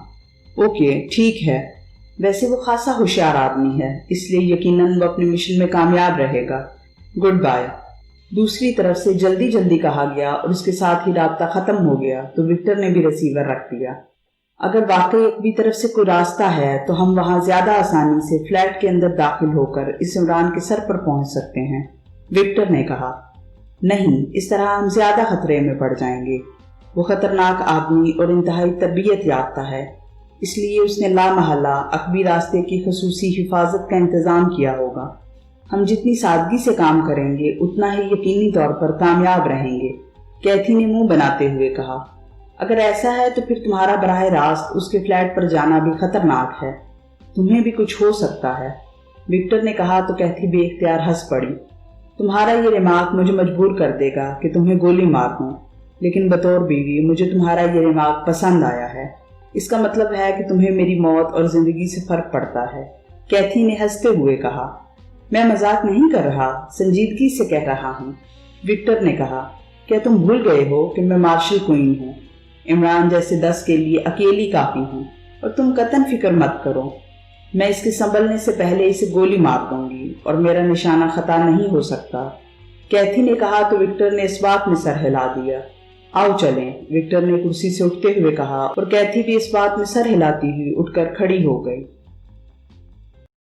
[SPEAKER 1] اوکے، ٹھیک ہے، ویسے وہ خاصا ہوشیار آدمی ہے، اس لیے یقیناً وہ اپنے مشن میں کامیاب رہے گا۔ Good bye. دوسری طرف سے جلدی جلدی کہا گیا اور اس کے ساتھ ہی رابطہ ختم ہو گیا تو وکٹر نے بھی ریسیور رکھ دیا۔ اگر واقعی اپنی طرف سے کوئی راستہ ہے تو ہم وہاں زیادہ آسانی سے فلیٹ کے اندر داخل ہو کر اس عمران کے سر پر پہنچ سکتے ہیں، وکٹر نے کہا۔ نہیں، اس طرح ہم زیادہ خطرے میں پڑ جائیں گے۔ وہ خطرناک آدمی اور انتہائی تربیت یافتہ ہے، اس لیے اس نے لامحالہ عقبی راستے کی خصوصی حفاظت کا انتظام کیا ہوگا۔ ہم جتنی سادگی سے کام کریں گے اتنا ہی یقینی طور پر کامیاب رہیں گے، کیتھی نے منہ بناتے ہوئے کہا۔ اگر ایسا ہے تو پھر تمہارا براہ راست اس کے فلیٹ پر جانا بھی خطرناک ہے، تمہیں بھی کچھ ہو سکتا ہے، وکٹر نے کہا تو کیتھی بے اختیار ہنس پڑی۔ تمہارا یہ ریمارک مجھے مجبور کر دے گا کہ تمہیں گولی مار دوں، لیکن بطور بیوی مجھے تمہارا یہ ریمارک پسند آیا ہے، اس کا مطلب ہے کہ تمہیں میری موت اور زندگی سے فرق پڑتا ہے، کیتھی نے ہنستے ہوئے کہا۔ میں مذاق نہیں کر رہا، سنجیدگی سے کہہ رہا ہوں، وکٹر نے کہا۔ کیا تم بھول گئے ہو کہ میں مارشل کوئین ہوں؟ عمران جیسے 10 کے لیے اکیلی کافی ہوں، اور تم قطعاً فکر مت کرو، میں اس کے سنبھلنے سے پہلے اسے گولی مار دوں گی اور میرا نشانہ خطا نہیں ہو سکتا، کیتھی نے کہا تو وکٹر نے اس بات میں سر ہلا دیا۔ آؤ چلیں، وکٹر نے کرسی سے اٹھتے ہوئے کہا اور کیتھی بھی اس بات میں سر ہلاتی ہوئی اٹھ کر کھڑی ہو گئی۔